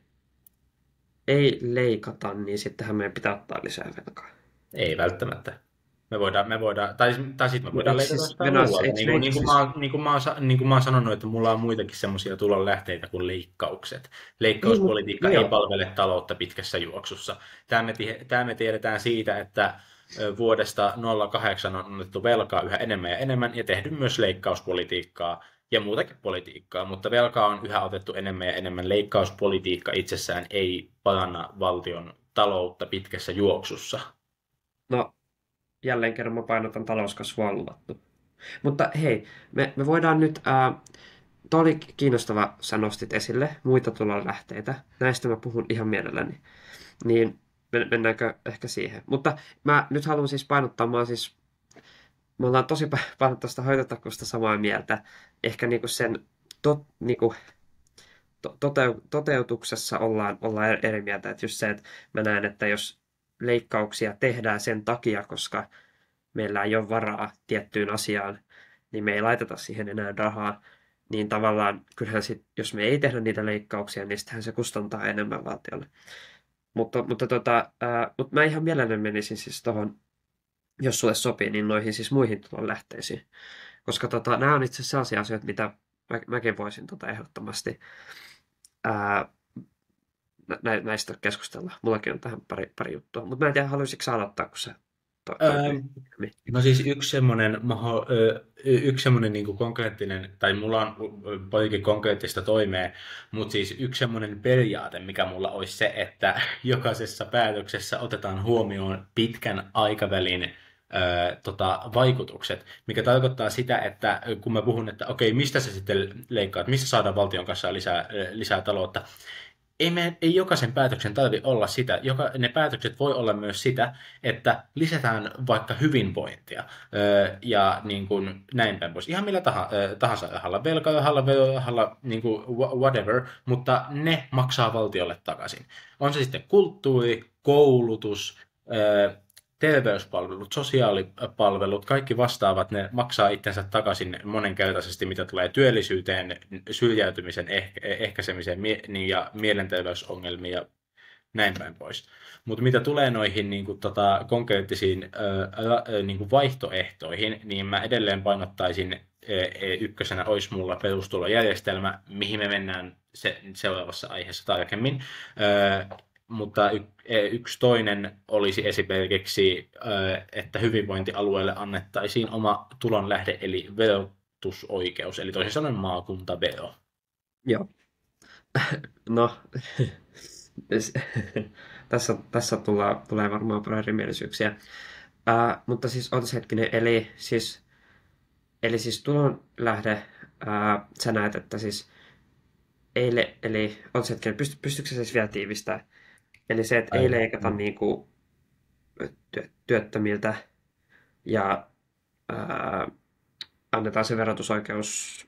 ei leikata, niin sittenhän meidän pitää ottaa lisää velkaa. Ei välttämättä. Tai sitten me voidaan leikata Siis jostain Venäjässä, muualta. eikö Niin kuin mä oon sanonut, että mulla on muitakin semmoisia tulonlähteitä kuin leikkaukset. niin, Leikkauspolitiikka no ei joo. palvele taloutta pitkässä juoksussa. Tämä me tiedetään siitä, että vuodesta 08 on annettu velkaa yhä enemmän ja enemmän ja tehty myös leikkauspolitiikkaa ja muutakin politiikkaa, mutta velkaa on yhä otettu enemmän ja enemmän. Leikkauspolitiikka itsessään ei paranna valtion taloutta pitkässä juoksussa. No, jälleen kerran mä painotan talouskasvua on luvattu. Mutta hei, me voidaan nyt, toi oli kiinnostava, sä nostit esille muita tulonlähteitä. Näistä mä puhun ihan mielelläni. Niin mennäänkö ehkä siihen? Mutta mä nyt haluan siis painottaa, me ollaan tosi paljon tuosta hoitotakuusta samaa mieltä. Ehkä niinku sen niinku, toteutuksessa ollaan eri mieltä. Että just se, että mä näen, että jos leikkauksia tehdään sen takia, koska meillä ei ole varaa tiettyyn asiaan, niin me ei laiteta siihen enää rahaa. Niin tavallaan, kyllähän sit, jos me ei tehdä niitä leikkauksia, niin sittenhän se kustantaa enemmän valtiolle. Mutta mä ihan mielelläni menisin siis tuohon, jos sulle sopii, niin noihin siis muihin tulonlähteisiin. Koska nämä on itse asiassa sellaisia asioita, mitä mäkin voisin ehdottomasti näistä keskustella. Mullakin on tähän pari juttua. Mutta mä en tiedä, haluaisitko sä aloittaa, kun sä No siis yksi semmoinen niin konkreettinen, tai mulla on parikin konkreettista toimea, mutta siis yksi semmoinen periaate, mikä mulla olisi se, että jokaisessa päätöksessä otetaan huomioon pitkän aikavälin vaikutukset, mikä tarkoittaa sitä, että kun mä puhun, että okei, mistä sä sitten leikkaat, mistä saadaan valtion kanssa lisää taloutta, ei jokaisen päätöksen tarvitse olla sitä. Ne päätökset voi olla myös sitä, että lisätään vaikka hyvinvointia ja niin kuin näin päin pois. Ihan millä tahansa rahalla, velkarahalla, verorahalla, niin kuin whatever, mutta ne maksaa valtiolle takaisin. On se sitten kulttuuri, koulutus, terveyspalvelut, sosiaalipalvelut, kaikki vastaavat, ne maksaa itsensä takaisin monenkertaisesti, mitä tulee työllisyyteen, syrjäytymisen ehkäisemiseen ja mielenterveysongelmiin ja näin päin pois. Mutta mitä tulee noihin niin kuin, konkreettisiin niin kuin vaihtoehtoihin, niin mä edelleen painottaisin ykkösenä olisi mulla perustulojärjestelmä, mihin me mennään seuraavassa aiheessa tarkemmin. Mutta yksi toinen olisi esimerkiksi, että hyvinvointialueelle annettaisiin oma tulonlähde, eli verotusoikeus, eli toisin sanoen maakuntavero. Joo. No, tässä tulee varmaan paljon erimielisyyksiä. Mutta siis otas hetkinen, eli siis tulonlähde, sä näet, että siis eli otas hetkinen, pystytkö sä siis vielä tiivistämään? Eli se, että ei leikata niinku työttömiltä ja annetaan se verotusoikeus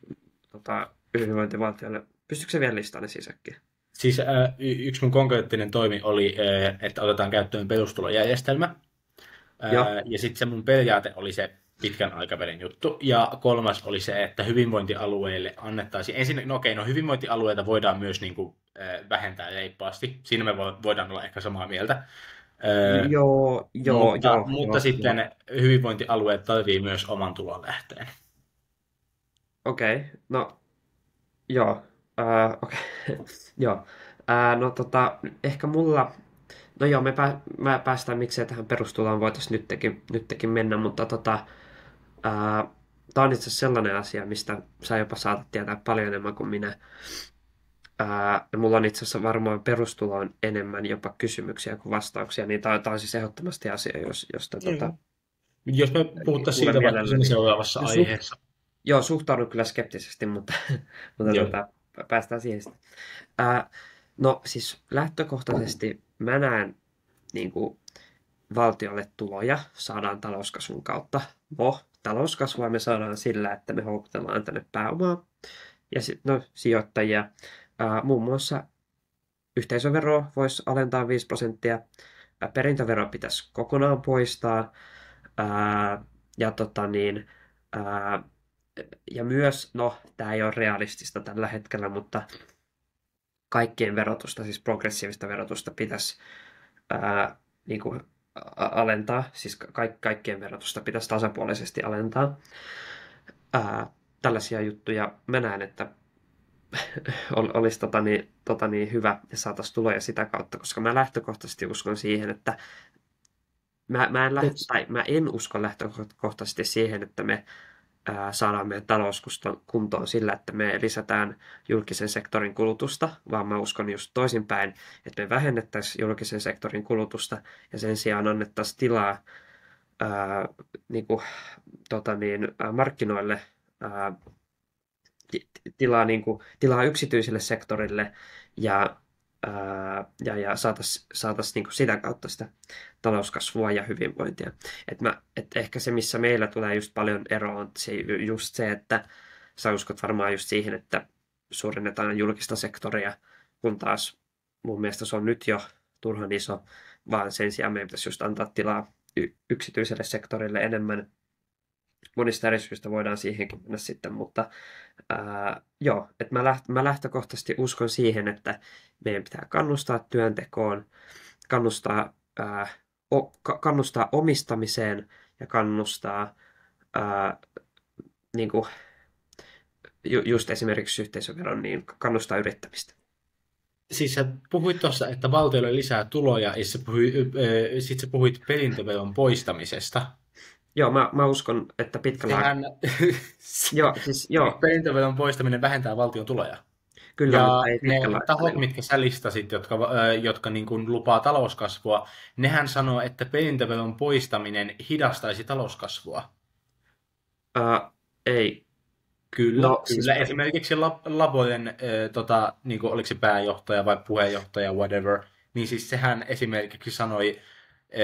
hyvinvointivaltiolle. Pystytkö se vielä listaan ne sisäkkiä? Siis yksi mun konkreettinen toimi oli, että otetaan käyttöön perustulojärjestelmä. Ja sitten se mun periaate oli se pitkän aikavälin juttu. Ja kolmas oli se, että hyvinvointialueille annettaisiin... Ensin, hyvinvointialueita voidaan myös niin kuin, vähentää reippaasti. Siinä me voidaan olla ehkä samaa mieltä. Mutta sitten hyvinvointialueet tarvii myös oman tulonlähteen. Okei, no joo. Okei. Joo. Ehkä mulla... No joo, me päästään miksei tähän perustuloon voitaisiin nytkin mennä, mutta Tämä on itse asiassa sellainen asia, mistä sä jopa saatat tietää paljon enemmän kuin minä. Ja mulla on itse asiassa varmaan perustuloon enemmän jopa kysymyksiä kuin vastauksia, niin tämä on siis ehdottomasti asia, josta Jos me puhuttaisiin kuulen siitä vaikka sen mielelläni. seuraavassa No, aiheessa. joo, suhtaudun kyllä skeptisesti, mutta, mutta Joo. päästään siihen sitten. Ää, no siis lähtökohtaisesti mä näen niin kuin valtiolle tuloja saadaan talouskasvun kautta. No, talouskasvua me saadaan sillä, että me houkutellaan tänne pääomaa ja sitten sijoittajia. Muun muassa yhteisöveroa voisi alentaa 5%, perintövero pitäisi kokonaan poistaa, ja, ja myös, no tämä ei ole realistista tällä hetkellä, mutta kaikkien verotusta, siis progressiivista verotusta pitäisi niin kuin alentaa, siis kaikkien verotusta pitäisi tasapuolisesti alentaa. Tällaisia juttuja mä näen, että olisi hyvä ja saataisiin tuloja sitä kautta, koska mä lähtökohtaisesti uskon siihen, että mä en usko lähtökohtaisesti siihen, että me saadaan meidän talous kuntoon sillä, että me lisätään julkisen sektorin kulutusta, vaan mä uskon just toisinpäin, että me vähennettäisiin julkisen sektorin kulutusta ja sen sijaan annettaisiin tilaa niin kuin, markkinoille, tilaa yksityiselle sektorille ja saataisiin niin kuin sitä kautta sitä talouskasvua ja hyvinvointia. Et ehkä se, missä meillä tulee just paljon eroa, on just se, että sä uskot varmaan just siihen, että suurennetaan julkista sektoria, kun taas mun mielestä se on nyt jo turhan iso, vaan sen sijaan meidän pitäisi just antaa tilaa yksityiselle sektorille enemmän. Monista eri syistä voidaan siihenkin mennä sitten, mutta joo, että mä lähtökohtaisesti uskon siihen, että meidän pitää kannustaa työntekoon, kannustaa omistamiseen ja kannustaa niin kuin, just esimerkiksi yhteisöveron, niin kannustaa yrittämistä. Siis sä puhuit tuossa, että valtiolle lisää tuloja, ja sit sä puhuit perintöveron poistamisesta. Joo, mä uskon, että pitkällä joo, siis joo. Perintöveron poistaminen vähentää valtion tuloja. Kyllä, ja mutta ei ne pitkällä tahot, mitkä sä listasit, jotka niin kuin lupaa talouskasvua, nehän sanoo, että perintöveron poistaminen hidastaisi talouskasvua. Ei. Kyllä, no, kyllä. Siis esimerkiksi Laboren, niin kuin, oliko se pääjohtaja vai puheenjohtaja, whatever, niin siis sehän esimerkiksi sanoi,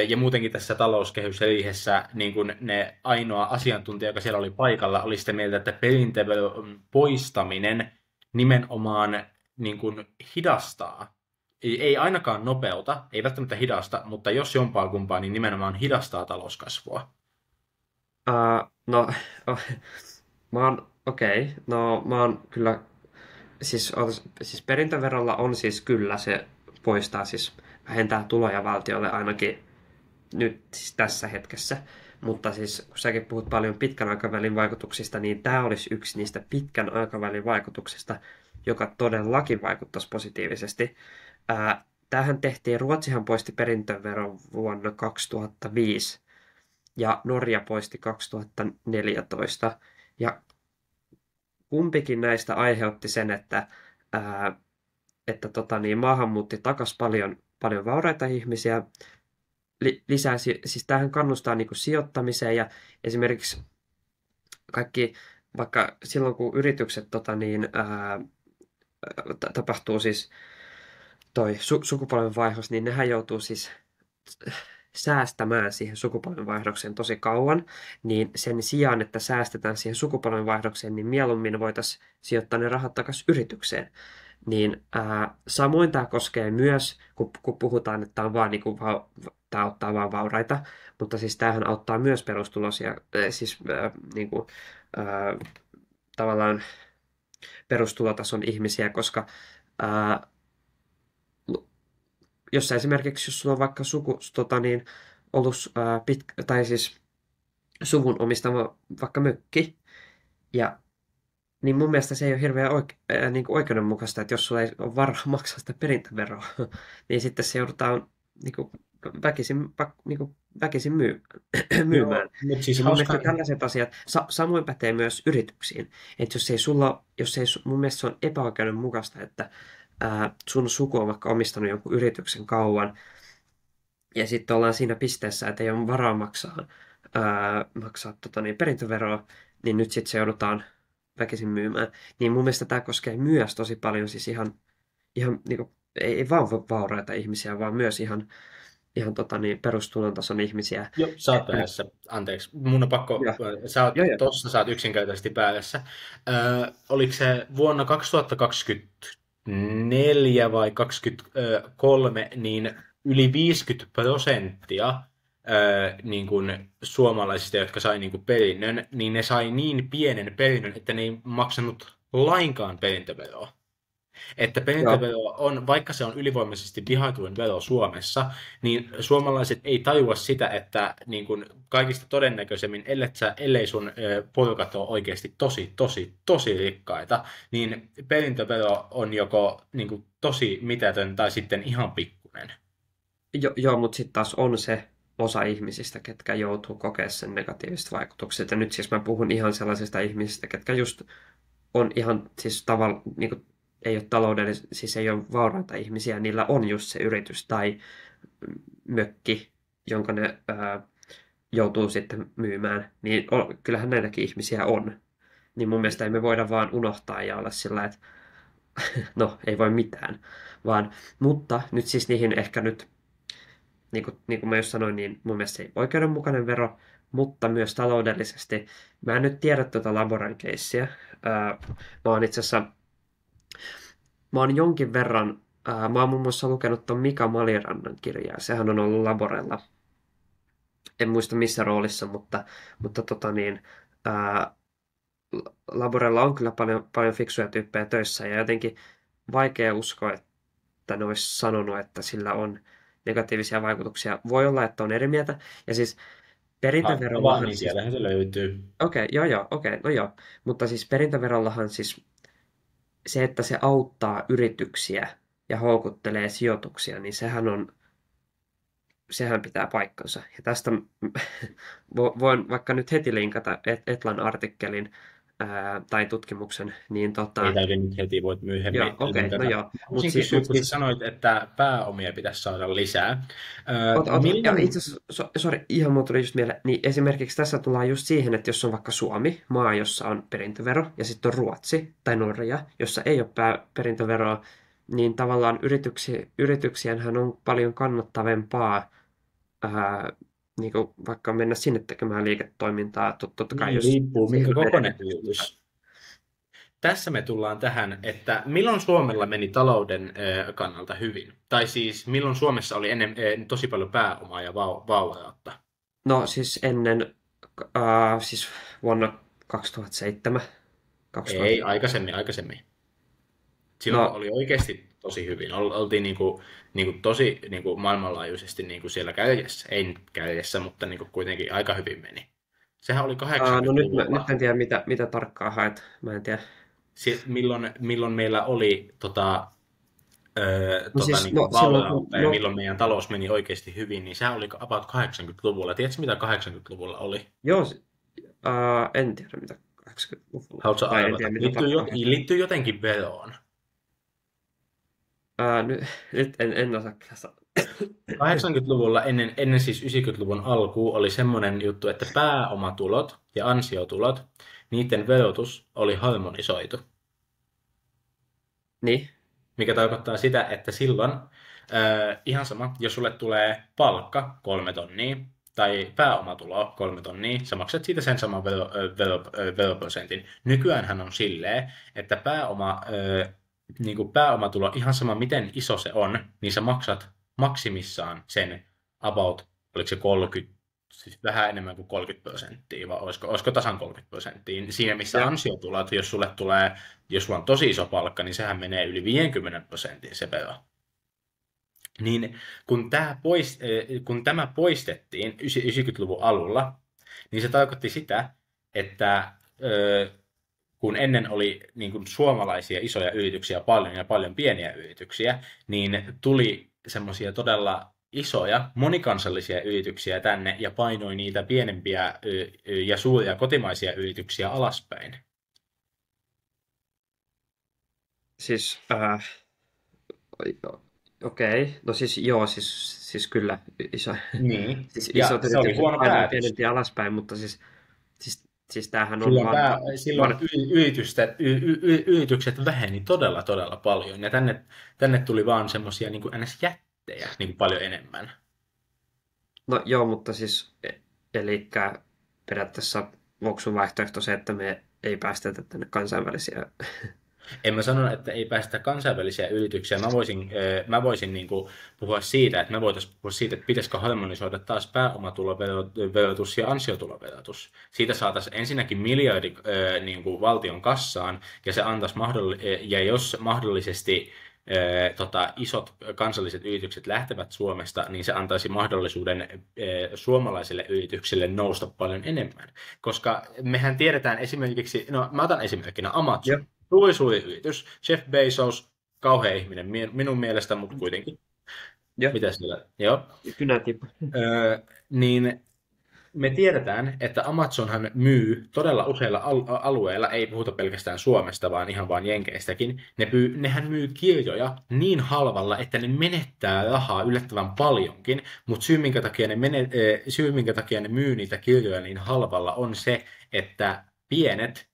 ja muutenkin tässä talouskehysriihessä niin kuin ne ainoa asiantuntija, joka siellä oli paikalla, oli sitä mieltä, että perintöveron poistaminen nimenomaan niin kuin hidastaa. Ei ainakaan nopeuta, ei välttämättä hidasta, mutta jos jompaa kumpaa, niin nimenomaan hidastaa talouskasvua. No, mä oon kyllä, siis perintöverolla on siis kyllä, se poistaa, siis vähentää tuloja valtiolle ainakin nyt siis tässä hetkessä. Mutta siis kun säkin puhut paljon pitkän aikavälin vaikutuksista, niin tämä olisi yksi niistä pitkän aikavälin vaikutuksista, joka todellakin vaikuttaisi positiivisesti. Tämähän tehtiin, Ruotsihan poisti perintöveron vuonna 2005 ja Norja poisti 2014. Ja kumpikin näistä aiheutti sen, että maahan muutti takaisin paljon vauraita ihmisiä, lisäsi, siis tämähän kannustaa niin kuin sijoittamiseen ja esimerkiksi kaikki, vaikka silloin kun yritykset tapahtuu siis toi sukupolvenvaihdos, niin nehän joutuu siis säästämään siihen sukupolvenvaihdokseen tosi kauan, niin sen sijaan, että säästetään siihen sukupolvenvaihdokseen, niin mieluummin voitaisiin sijoittaa ne rahat takaisin yritykseen. Niin samoin tämä koskee myös, kun puhutaan, että tämä on vaan tämä auttaa vain vauraita, mutta siis tämähän auttaa myös perustulosia, tavallaan perustulotason ihmisiä, koska jos sulla on vaikka ollut tai siis suvun omistama vaikka mökki, niin mun mielestä se ei ole hirveän oikeudenmukaista, että jos sulla ei ole varaa maksaa sitä perintöveroa, niin sitten se joudutaan väkisin väkisin myymään. Joo, mutta siis Niin mun mielestä hauskaa. tällaiset asiat, samoin pätee myös yrityksiin. Että mun mielestä se on epäoikeudenmukaista, että sun suku on vaikka omistanut jonkun yrityksen kauan, ja sitten ollaan siinä pisteessä, että ei ole varaa maksaa perintöveroa, niin nyt sitten se joudutaan väkisin myymään. Niin mun mielestä tämä koskee myös tosi paljon siis ihan niin kuin, ei vaan vauraita ihmisiä, vaan myös perustulon tason ihmisiä. Joo, sä oot Että, väärässä. Anteeksi, mun on pakko, ja, ja. sä oot yksinkertaisesti väärässä. Oliko se vuonna 2024 vai 2023, niin yli 50% niin kuin suomalaisista, jotka sai niin kuin perinnön, niin ne sai niin pienen perinnön, että ne ei maksanut lainkaan perintöveroa. Että Joo, perintövero on, vaikka se on ylivoimaisesti vihaituin vero Suomessa, niin suomalaiset ei tajua sitä, että niin kuin kaikista todennäköisemmin, ellei sun porukat ole oikeasti tosi, tosi, tosi rikkaita, niin perintövero on joko niin kuin tosi mitätön tai sitten ihan pikkuinen. joo, mutta sitten taas on se osa ihmisistä, ketkä joutuu kokemaan sen negatiiviset vaikutukset. Ja nyt siis mä puhun ihan sellaisista ihmisistä, ketkä just on ihan siis tavalla, niin kuin, ei ole siis ei ole vauraita ihmisiä, niillä on just se yritys tai mökki, jonka ne joutuu sitten myymään. Niin kyllähän näitäkin ihmisiä on. Niin mun mielestä ei me voida vaan unohtaa ja olla sillä, että no, ei voi mitään. Mutta nyt siis niihin ehkä nyt, niin kuin mä just sanoin, niin mun mielestä se ei oikeudenmukainen vero, mutta myös taloudellisesti. Mä en nyt tiedä tuota Laboran keissiä. Mä oon itse asiassa, mä oon jonkin verran, mä oon muun muassa lukenut ton Mika Malirannan kirjaa. Sehän on ollut Laborella. En muista missä roolissa, mutta Laborella on kyllä paljon fiksuja tyyppejä töissä ja jotenkin vaikea uskoa, että ne olisi sanonut, että sillä on negatiivisia vaikutuksia. Voi olla, että on eri mieltä. Ja siis Avaa, perintöverollahan niin siis, siellähän se löytyy. okei, joo, okei, no joo. Mutta siis perintöverollahan siis se, että se auttaa yrityksiä ja houkuttelee sijoituksia, niin sehän pitää paikkansa. Ja tästä voin vaikka nyt heti linkata Etlan artikkelin tai tutkimuksen, niin Ei tarvitse nyt heti, voit myöhemmin joo, okei, no linkata. joo. Mutta Haluaisin siis kysyä, nyt kun sä siis, sanoit, että pääomia pitäisi saada lisää. ja Milloin. itse asiassa, sori, ihan mulla tuli just mieleen, niin esimerkiksi tässä tullaan just siihen, että jos on vaikka Suomi, maa, jossa on perintövero, ja sitten on Ruotsi tai Norja, jossa ei ole perintöveroa, niin tavallaan yrityksienhän on paljon kannattavampaa niin kuin vaikka mennä sinne tekemään liiketoimintaa, totta kai Niin, jos riippuu mikä siihen on kokoinen edellytykset. yritys. Tässä me tullaan tähän, että milloin Suomella meni talouden kannalta hyvin? Tai siis milloin Suomessa oli tosi paljon pääomaa ja vaurautta? No siis siis vuonna 2007, Ei, 2000. aikaisemmin. Silloin kun No, oli oikeasti tosi hyvin. Oltiin niinku tosi niinku maailmanlaajuisesti niinku siellä kärjessä. Ei nyt kärjessä, mutta niinku kuitenkin aika hyvin meni. Sehän oli no nyt 80-luvulla. en tiedä mitä tarkkaan haet, mä en tiedä. Milloin meillä oli No siis, niin no kuin silloin kun, vaurautta ja milloin meidän talous meni oikeasti hyvin, niin sehän oli about 80-luvulla. Tiedätkö, mitä 80-luvulla oli? joo, en tiedä mitä 80-luvulla, Haluatko tai en arvata? tiedä mitä tarkkaan haet. Liittyy jotenkin veroon. Nyt en osaa kyllä sanoa. 80-luvulla ennen siis 90-luvun alkuun oli semmoinen juttu, että pääomatulot ja ansiotulot, niiden verotus oli harmonisoitu. Niin, Mikä tarkoittaa sitä, että silloin ihan sama, jos sulle tulee palkka 3 tonnia tai pääomatulo 3 tonnia, sä maksat siitä sen saman veroprosentin. Nykyäänhän on silleen, että niin kuin pääomatulo, ihan sama miten iso se on, niin sä maksat maksimissaan sen about, oliko se 30, siis vähän enemmän kuin 30%, vai olisiko tasan 30%. Siinä missä ja, ansiotulot, jos sulla on tosi iso palkka, niin sehän menee yli 50% se vero. Niin kun tämä poistettiin 90-luvun alulla, niin se tarkoitti sitä, että kun ennen oli niin kuin suomalaisia isoja yrityksiä paljon ja paljon pieniä yrityksiä, niin tuli semmoisia todella isoja monikansallisia yrityksiä tänne ja painoi niitä pienempiä ja suuria kotimaisia yrityksiä alaspäin. Siis, okei, no siis joo, siis kyllä iso, Niin, siis ja isot se oli yritykset huono painaa päätös. pienempiä alaspäin, mutta siis tämähän on vaan, Silloin yritykset väheni todella, todella paljon, ja tänne tuli vaan semmoisia niin NS-jättejä niin kuin paljon enemmän. no joo, mutta siis, eli periaatteessa onko sun vaihtoehto se, että me ei päästetä tänne kansainvälisiä, En mä sano, että ei päästä kansainvälisiä yrityksiä. Mä voisin niin kuin puhua siitä, että me voitaisiin puhua siitä, että pitäisikö harmonisoida taas pääomatuloverotus ja ansiotuloverotus. Siitä saataisiin ensinnäkin miljardi niin kuin valtion kassaan, ja se antaisi ja jos mahdollisesti isot kansalliset yritykset lähtevät Suomesta, niin se antaisi mahdollisuuden suomalaisille yrityksille nousta paljon enemmän. Koska mehän tiedetään esimerkiksi, no mä otan esimerkkinä joo, Amazon. Suuri yritys. Jeff Bezos, kauhea ihminen minun mielestä, mutta kuitenkin. joo, Mitä sillä? Joo. kynätipu. Niin me tiedetään, että Amazonhan myy todella useilla alueilla, ei puhuta pelkästään Suomesta, vaan ihan vaan Jenkeistäkin. Nehän myy kirjoja niin halvalla, että ne menettää rahaa yllättävän paljonkin, mutta syy, minkä takia ne myy niitä kirjoja niin halvalla, on se, että pienet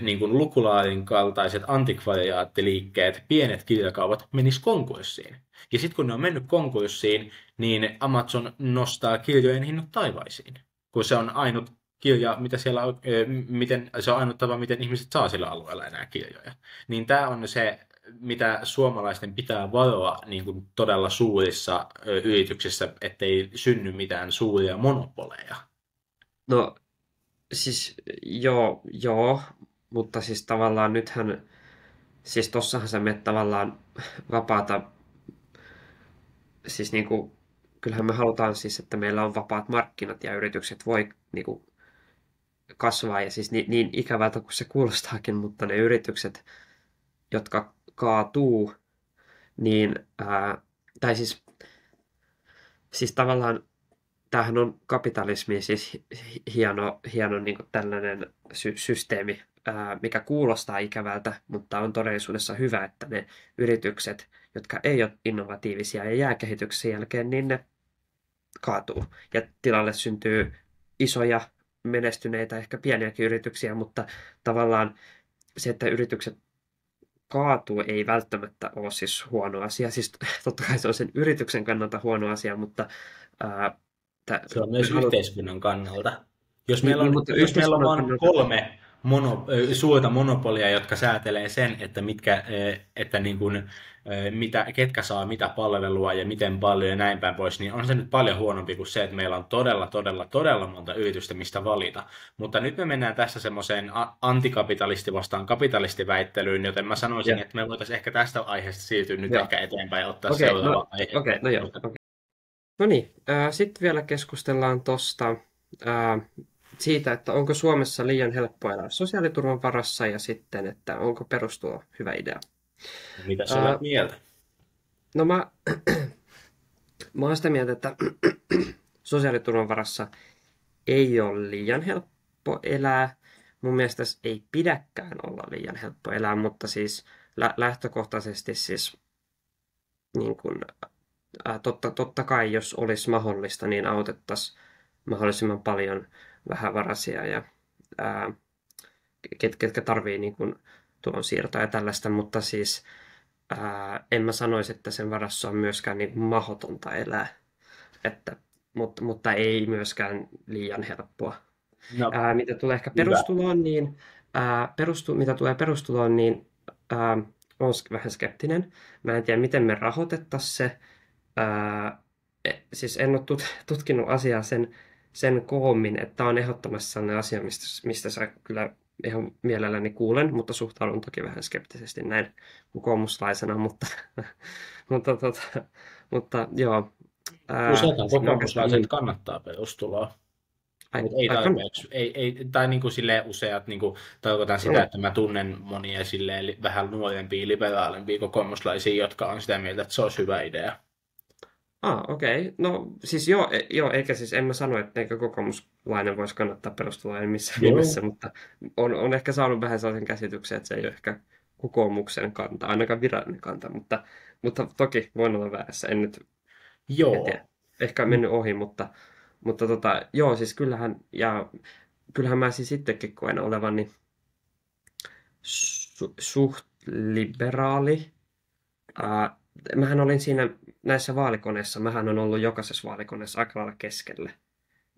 niin kuin Lukulaarin kaltaiset antikvariaattiliikkeet, pienet kirjakaupat menis konkurssiin. Ja sitten kun ne on mennyt konkurssiin, niin Amazon nostaa kirjojen hinnat taivaisiin. Kun se on ainut kirja, mitä siellä on, se on ainut tapa, miten ihmiset saa sillä alueella enää kirjoja. Niin tämä on se, mitä suomalaisten pitää varoa niin kuin todella suurissa yrityksissä, ettei synny mitään suuria monopoleja. No siis joo, mutta siis tavallaan nythän, siis tossahan sä menet tavallaan vapaata, siis niinku, kyllähän me halutaan siis, että meillä on vapaat markkinat ja yritykset voi niinku kasvaa ja siis niin ikävältä kuin se kuulostaakin, mutta ne yritykset, jotka kaatuu, niin, tai siis tavallaan tämähän on kapitalismi, siis hieno niin kuin tällainen systeemi, mikä kuulostaa ikävältä, mutta on todellisuudessa hyvä, että ne yritykset, jotka ei ole innovatiivisia ja jää kehityksen jälkeen, niin ne kaatuu. Ja tilalle syntyy isoja, menestyneitä, ehkä pieniäkin yrityksiä, mutta tavallaan se, että yritykset kaatuu, ei välttämättä ole siis huono asia. Siis totta kai se on sen yrityksen kannalta huono asia, mutta ää, Se on myös yhteiskunnan kannalta. Jos niin, meillä on, mutta jos meillä on yhteiskunnan vain kannalta, kolme suurta monopolia, jotka säätelee sen, että niin kuin, ketkä saa mitä palvelua ja miten paljon ja näin päin pois, niin on se nyt paljon huonompi kuin se, että meillä on todella, todella, todella monta yritystä, mistä valita. Mutta nyt me mennään tässä semmoiseen antikapitalisti vastaan kapitalistiväittelyyn, joten mä sanoisin, ja, että me voitaisiin ehkä tästä aiheesta siirtyä nyt joo. ehkä eteenpäin ja ottaa Okei, seuraava aihe. no joo. Okay. No niin, sitten vielä keskustellaan tuosta siitä, että onko Suomessa liian helppo elää sosiaaliturvan varassa ja sitten, että onko perustulo hyvä idea. Mitä sä Ää, olet mieltä? no mä oon sitä mieltä, että sosiaaliturvan varassa ei ole liian helppo elää. Mun mielestä ei pidäkään olla liian helppo elää, mutta siis lähtökohtaisesti siis niin kun, totta kai, jos olisi mahdollista, niin autettaisiin mahdollisimman paljon vähävaraisia ja ketkä tarvii niin kuin tulonsiirtoa ja tällaista, mutta siis en mä sanoisi, että sen varassa on myöskään niin mahdotonta elää, mutta ei myöskään liian helppoa. No, Mitä tulee ehkä hyvä. perustuloon, niin mitä tulee perustuloon, niin olen vähän skeptinen. Mä en tiedä, miten me rahoitettaisiin se. Siis en ole tutkinut asiaa sen koommin, että on ehdottomasti sellainen asia, mistä sä kyllä ihan mielelläni kuulen, mutta suhtaudun toki vähän skeptisesti näin kokoomuslaisena, mutta joo. Useat Siinä kokoomuslaiset kannattaa perustuloa, mutta ei tarpeeksi. Tai niin kuin silleen useat, niin kuin, tarkoitan sitä, että mä tunnen monia silleen vähän nuorempia, liberaalempia kokoomuslaisia, jotka on sitä mieltä, että se olisi hyvä idea. Okei. No siis joo, joo, eikä siis en mä sano, että eikö kokoomuslainen voisi kannattaa perustuloa en missään Joo. nimessä, mutta on ehkä saanut vähän sellaisen käsityksen, että se ei ole ehkä kokoomuksen kanta, ainakaan virallinen kanta, mutta toki voin olla väärässä, en Joo. tiedä, ehkä on mennyt ohi, mutta joo, siis kyllähän mä siis itsekin koen olevani suht liberaali. Ää, Mähän olin siinä näissä vaalikoneissa, mähän on ollut jokaisessa vaalikoneessa aika lailla keskellä,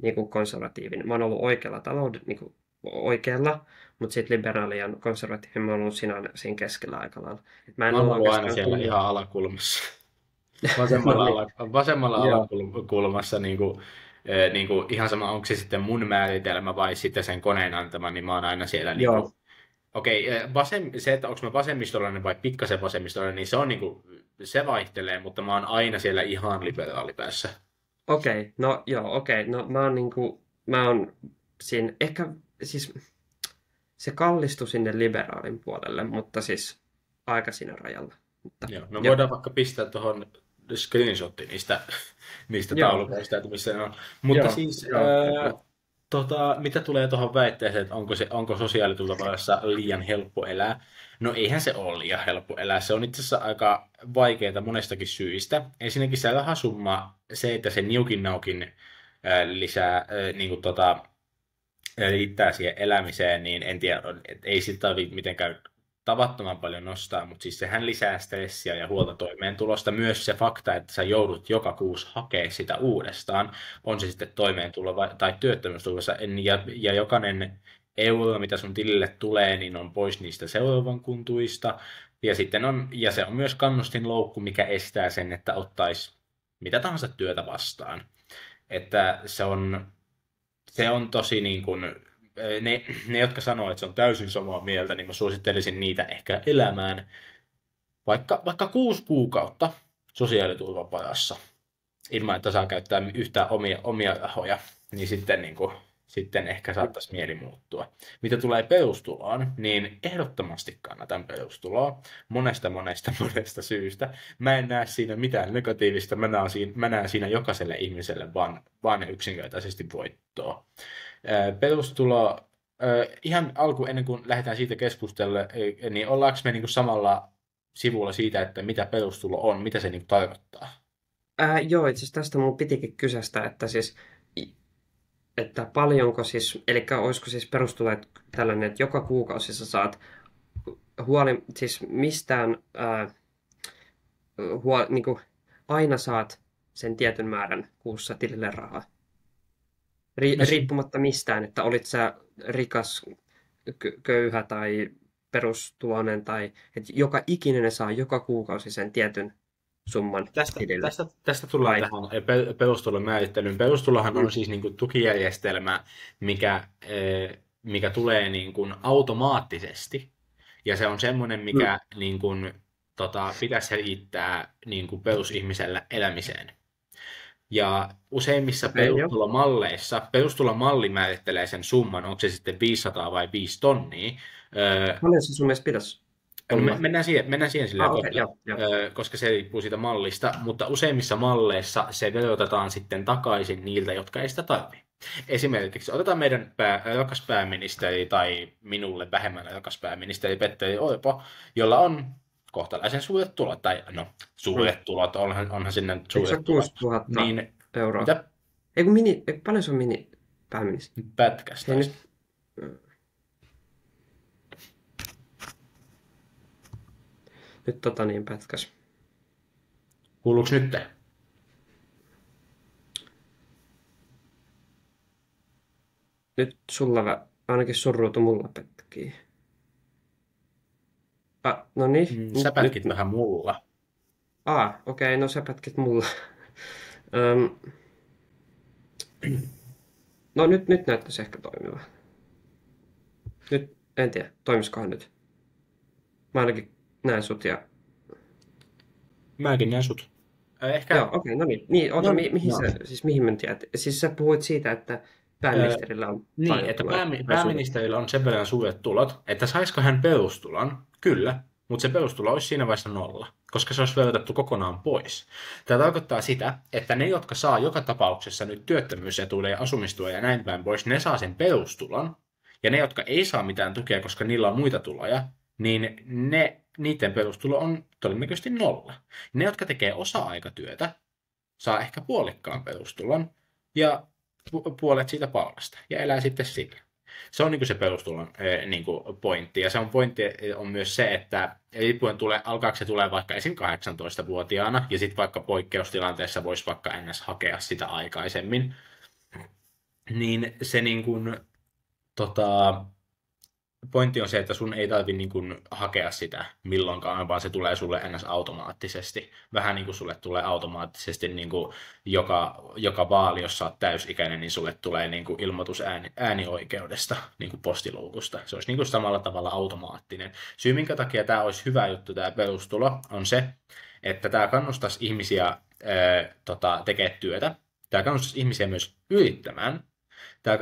niin kuin konservatiivinen. Mä oon ollut oikealla niin kuin oikealla, mutta sitten liberaali ja konservatiivinen mä oon ollut siinä keskellä aika lailla. Et mä Mä en oon ole ollut aina oikeastaan siellä tullut. ihan alakulmassa. No niin, Vasemmalla joo, alakulmassa niin kuin, ihan sama, onko se sitten mun määritelmä vai sitten sen koneen antama, niin mä oon aina siellä niin kuin, joo. okei, se, että onko mä vasemmistolainen vai pikkasen vasemmistolainen, niin se on niin kuin, se vaihtelee, mutta mä oon aina siellä ihan liberaalipäässä. Okei, no joo, okei. No mä oon siinä, ehkä siis se kallistui sinne liberaalin puolelle, mutta siis aika siinä rajalla. Mutta Joo, no joo, voidaan vaikka pistää tuohon screenshotti niistä joo, taulukoista, että missä ne on. Mutta joo, siis, joo. mitä tulee tuohon väitteeseen, että onko sosiaaliturvassa liian helppo elää? No eihän se ole liian helppo elää. Se on itse asiassa aika vaikeaa monestakin syistä. Ensinnäkin se rahasumma, se, että se niukin naukin lisää, niin kuin riittää siihen elämiseen, niin en tiedä, ei sitä tarvitse mitenkään tavattoman paljon nostaa, mutta siis sehän lisää stressiä ja huolta toimeentulosta. Myös se fakta, että sä joudut joka kuusi hakea sitä uudestaan, on se sitten toimeentulo tai työttömyysturvassa, ja jokainen euro, mitä sun tilille tulee, niin on pois niistä seuraavan kuntuista. Ja se on myös kannustinloukku, mikä estää sen, että ottaisi mitä tahansa työtä vastaan. Että se on tosi niin kuin, ne, jotka sanoo, että se on täysin samaa mieltä, niin mä suosittelisin niitä ehkä elämään vaikka 6 kuukautta sosiaaliturvan varassa, ilman että saa käyttää yhtään omia rahoja, niin sitten ehkä saattaisi mieli muuttua. Mitä tulee perustuloon, niin ehdottomasti kannatan perustuloa monesta syystä. Mä en näe siinä mitään negatiivista, mä näen siinä jokaiselle ihmiselle vaan yksinkertaisesti voittoa. Perustulo, ihan alku ennen kuin lähdetään siitä keskustelemaan, niin ollaanko me niin samalla sivulla siitä, että mitä perustulo on, mitä se niin tarkoittaa? Joo, itse asiassa tästä mun pitikin kysästä, että paljonko siis, eli olisiko siis perustulo että tällainen, että joka kuukausi sä saat siis mistään, niin kuin aina saat sen tietyn määrän kuussa tilille rahaa. No, Riippumatta mistään, että olit sä rikas, köyhä tai perustuloinen, tai että joka ikinen saa joka kuukausi sen tietyn summan Tästä, tilille. tästä, tästä tullaan Vai? tähän perustulon määrittelyyn. Perustulohan on siis niin kuin tukijärjestelmä, mikä tulee niin kuin automaattisesti. Ja se on semmoinen, Mm. mikä niin kuin, pitäisi riittää niin kuin perusihmisellä elämiseen. Ja useimmissa Okei, joo. perustulomalli määrittelee sen summan, onko se sitten 500 vai 5 tonnia. Paljon se sun mielestä pitäisi No olla? mennään siihen silleen Okei, kohta, joo, joo. koska se riippuu siitä mallista, mutta useimmissa malleissa se verotetaan sitten takaisin niiltä, jotka ei sitä tarvitse. Esimerkiksi otetaan meidän rakas pääministeri tai minulle vähemmän rakas pääministeri Petteri Orpo, jolla on kohtalaisen suuret tulot, tai no Mm. suuret tulot, onhan sinne Eikö se suuret ole tulot, 6 000 niin euroa? mitä Paljon se on pääministeri? pätkästä? Hei nyt, nyt pätkäs. Kuuluuko nyt? Nyt ainakin surruutu mulla pätkii. No niin, Sä nyt. pätkit vähän mulla. Okei, no sä pätkit mulla. Öm, no nyt näyttäisi ehkä toimiva. Nyt, en tiedä, toimiskohan nyt. Mä ainakin näen sut ja... Mäkin näen sut. Ehkä, Joo, okei, no niin. Niin, no, mihin mä en tiedä? Siis sä puhuit siitä, että Ö, pääministerillä on Niin, paljon että tuloja. pääministerillä on sen verran suuret tulot, että saisiko hän perustulon? Kyllä. mutta se perustulo olisi siinä vaiheessa 0, koska se olisi verotettu kokonaan pois. Tämä tarkoittaa sitä, että ne, jotka saa joka tapauksessa nyt työttömyysetuuden ja asumistuen ja näin päin pois, ne saa sen perustulon, ja ne, jotka ei saa mitään tukea, koska niillä on muita tuloja, niin niiden perustulo on todennäköisesti 0. Ne, jotka tekee osa-aikatyötä, saa ehkä puolikkaan perustulon ja puolet siitä palkasta ja elää sitten sillä. Se on niin kuin se perustulon niin kuin pointti. Ja se on pointti on myös se, että riippuen alkaako se tulee vaikka esim. 18-vuotiaana ja sitten vaikka poikkeustilanteessa voisi vaikka ns. Hakea sitä aikaisemmin, niin se niin kuin, pointti on se, että sun ei tarvitse niin kuin hakea sitä milloinkaan, vaan se tulee sulle ns. Automaattisesti. Vähän niin kuin sulle tulee automaattisesti niin kuin joka vaali, jos sä oot täysikäinen, niin sulle tulee niin kuin ilmoitus äänioikeudesta niin kuin postiluukusta. Se olisi niin kuin samalla tavalla automaattinen. Syy, minkä takia tämä olisi hyvä juttu, tämä perustulo, on se, että tämä kannustaisi ihmisiä tekemään työtä. Tämä kannustaisi ihmisiä myös yrittämään. Tämä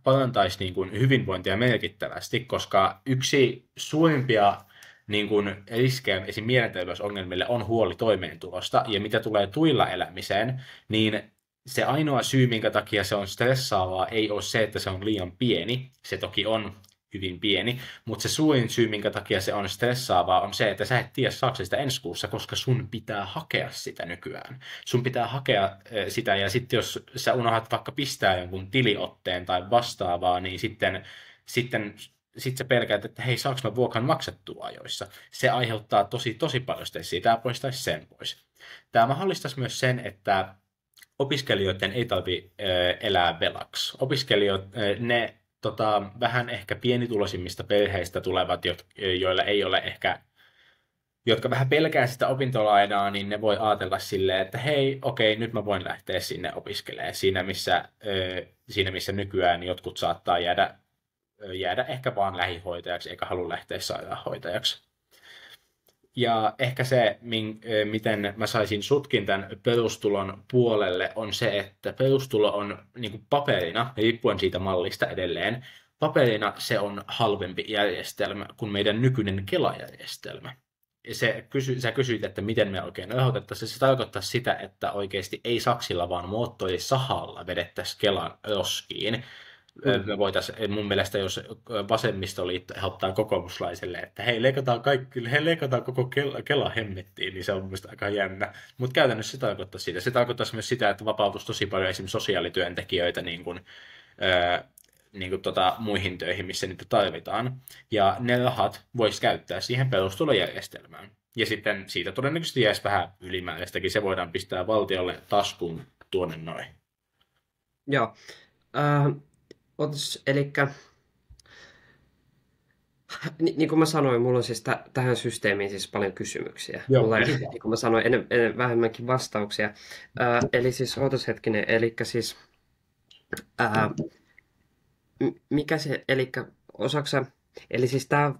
parantaisi niin kuin hyvinvointia merkittävästi, koska yksi suurimpia niin kuin riskejä esim. Mielenterveysongelmille on huoli toimeentulosta, ja mitä tulee tuilla elämiseen, niin se ainoa syy, minkä takia se on stressaavaa, ei ole se, että se on liian pieni. Se toki on hyvin pieni, mutta se suurin syy, minkä takia se on stressaavaa, on se, että sä et tiedä, saako sitä ensi kuussa, koska sun pitää hakea sitä nykyään. Sun pitää hakea sitä, ja sitten jos sä unohdat vaikka pistää jonkun tiliotteen tai vastaavaa, niin sitten sä pelkäät, että hei, saanko mä vuokran maksettua ajoissa. Se aiheuttaa tosi paljon stressiä. Tämä poistaisi sen pois. Tämä mahdollistaisi myös sen, että opiskelijoiden ei tarvitse elää velaksi. Opiskelijat, ne vähän ehkä pienituloisimmista perheistä tulevat, joilla ei ole ehkä, jotka vähän pelkää sitä opintolainaa, niin ne voi ajatella silleen, että hei, okei, nyt mä voin lähteä sinne opiskelemaan. Siinä missä nykyään jotkut saattaa jäädä ehkä vaan lähihoitajaksi, eikä halua lähteä sairaanhoitajaksi. Ja ehkä se, miten mä saisin sutkin tämän perustulon puolelle, on se, että perustulo on niin kuin paperina, riippuen siitä mallista edelleen, paperina se on halvempi järjestelmä kuin meidän nykyinen Kela-järjestelmä. Ja sä kysyit, että miten me oikein rahoitettaisiin. Se tarkoittaa sitä, että oikeasti ei saksilla, vaan moottorisahalla vedettäisiin Kelan roskiin. Me voitaisiin, mun mielestä, jos vasemmistoliitto ehdottaa kokoomuslaiselle, että hei, leikataan koko Kela hemmettiin, niin se on mun mielestä aika jännä. Mutta käytännössä se tarkoittaa sitä. Se tarkoittaisi myös sitä, että vapautuisi tosi paljon esimerkiksi sosiaalityöntekijöitä muihin töihin, missä niitä tarvitaan. Ja ne rahat voisi käyttää siihen perustulojärjestelmään. Ja sitten siitä todennäköisesti jäisi vähän ylimääräistäkin. Se voidaan pistää valtiolle taskuun tuonne noin. Joo. Elikkä, niin kuin mä sanoin, mulla on siis tähän systeemiin siis paljon kysymyksiä. Joo, mulla niin kuin mä sanoin, vähemmänkin vastauksia. Eli siis, ootas hetkinen, elikkä siis, mikä se, elikkä osaksä, eli siis tää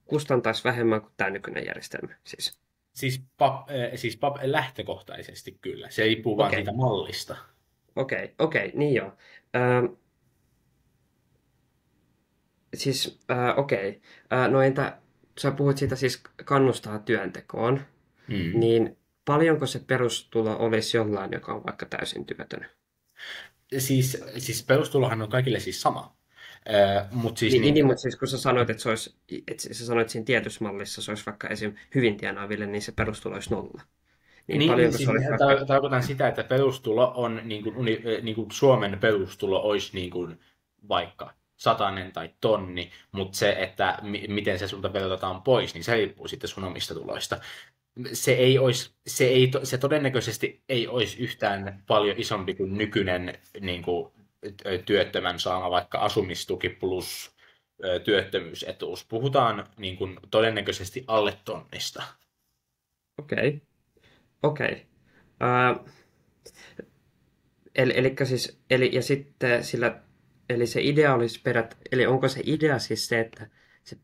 kustantaisi vähemmän kuin tämä nykyinen järjestelmä, siis. Siis lähtökohtaisesti kyllä. Se riippuu vaan siitä mallista. Okei, niin joo. No entä, sä puhuit siitä siis kannustaa työntekoon, niin paljonko se perustulo olisi jollain, joka on vaikka täysin työtön? Siis perustulohan on kaikille siis sama. Mutta siis kun sä sanoit, että sä sanoit siinä tietyssä mallissa, se olisi vaikka esim. Hyvin tienaaville, niin se perustulo olisi 0. Tarkoitan sitä, että perustulo on, niin kuin Suomen perustulo olisi niin kuin vaikka 100 tai 1 000, mutta se, että miten se sulta verotetaan pois, niin se riippuu sitten sun omista tuloista. Se todennäköisesti ei olisi yhtään paljon isompi kuin nykyinen niin kuin työttömän saama vaikka asumistuki plus työttömyysetuus. Puhutaan niin kuin todennäköisesti alle 1 000. Okei. Ja sitten eli se idea olisi eli onko se idea siis se, että se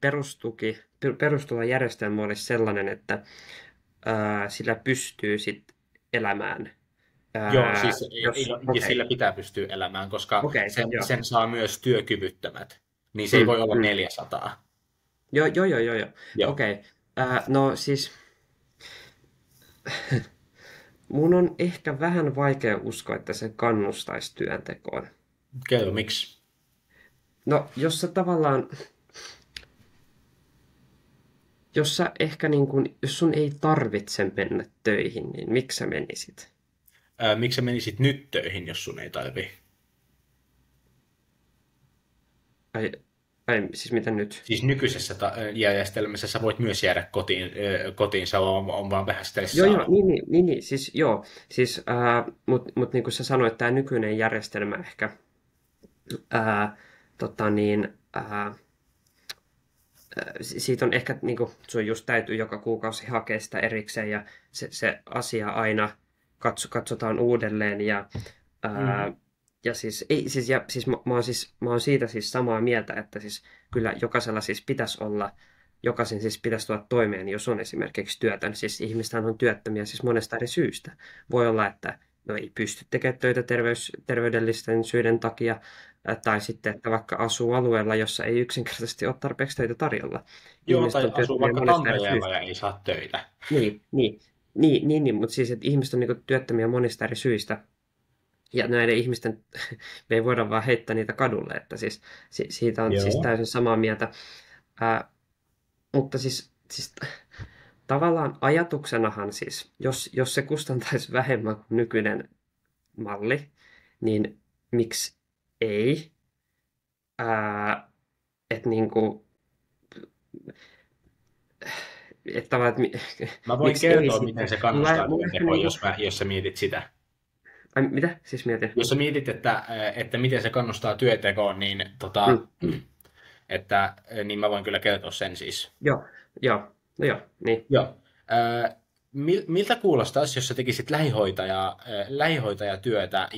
perustulojärjestelmä olisi sellainen, että sillä pystyy sit elämään? Joo, siis sillä pitää pystyä elämään, koska sen saa myös työkyvyttömät, niin se ei voi olla 400. Joo, joo, joo, joo, joo. Joo. Okei. No siis mun on ehkä vähän vaikea uskoa, että se kannustaisi työntekoon. Kerro miksi. No, jos sä tavallaan, jos sä ehkä niin kuin, jos sun ei tarvitse mennä töihin, niin miksi sä menisit? Miksi sä menisit nyt töihin, jos sun ei tarvi? Ai, ai siis mitä nyt? Siis nykyisessä järjestelmässä sä voit myös jäädä kotiin se on vaan vähän Joo, joo, stressaava. niin, siis joo. Siis, mut niin kuin sä sanoit, tämä nykyinen järjestelmä ehkä, ää, tota niin, ää, siitä on ehkä, niin kuin, sun just täytyy joka kuukausi hakea sitä erikseen ja se asia aina katsotaan uudelleen Mm. ää, ja siis, ei, siis, ja, siis mä oon siitä siis samaa mieltä, että siis kyllä jokaisella siis pitäisi olla, jokaisen siis pitäisi tulla toimeen, jos on esimerkiksi työtön. Siis ihmistähän on työttömiä siis monesta eri syystä. Voi olla, että no ei pysty tekemään töitä terveydellisten syiden takia, tai sitten, että vaikka asuu alueella, jossa ei yksinkertaisesti ole tarpeeksi töitä tarjolla. Joo, Ihmiset tai on asuu työttömiä vaikka monesta eri Tampereella syystä. ja ei saa töitä. Niin, mutta siis, että ihmiset on niin työttömiä monista eri syistä. Ja näiden ihmisten, me ei voida vaan heittää niitä kadulle, että siis siitä on siis Joo. täysin samaa mieltä. Ää, mutta siis tavallaan ajatuksenahan siis, jos se kustantaisi vähemmän kuin nykyinen malli, niin miksi ei? Että niinku, että tavallaan, että Mä voin miksi ei kertoa, miten sitten? se kannustaa Mulla ehkä työntekoon, niinku, jos sä mietit sitä. ai, mitä? Siis mietin. Jos sä mietit, että miten se kannustaa työntekoon, niin, Mm, niin mä voin kyllä kertoa sen siis. joo, joo, no joo, niin. Joo. Miltä kuulostaisi, jos sä tekisit lähihoitajatyötä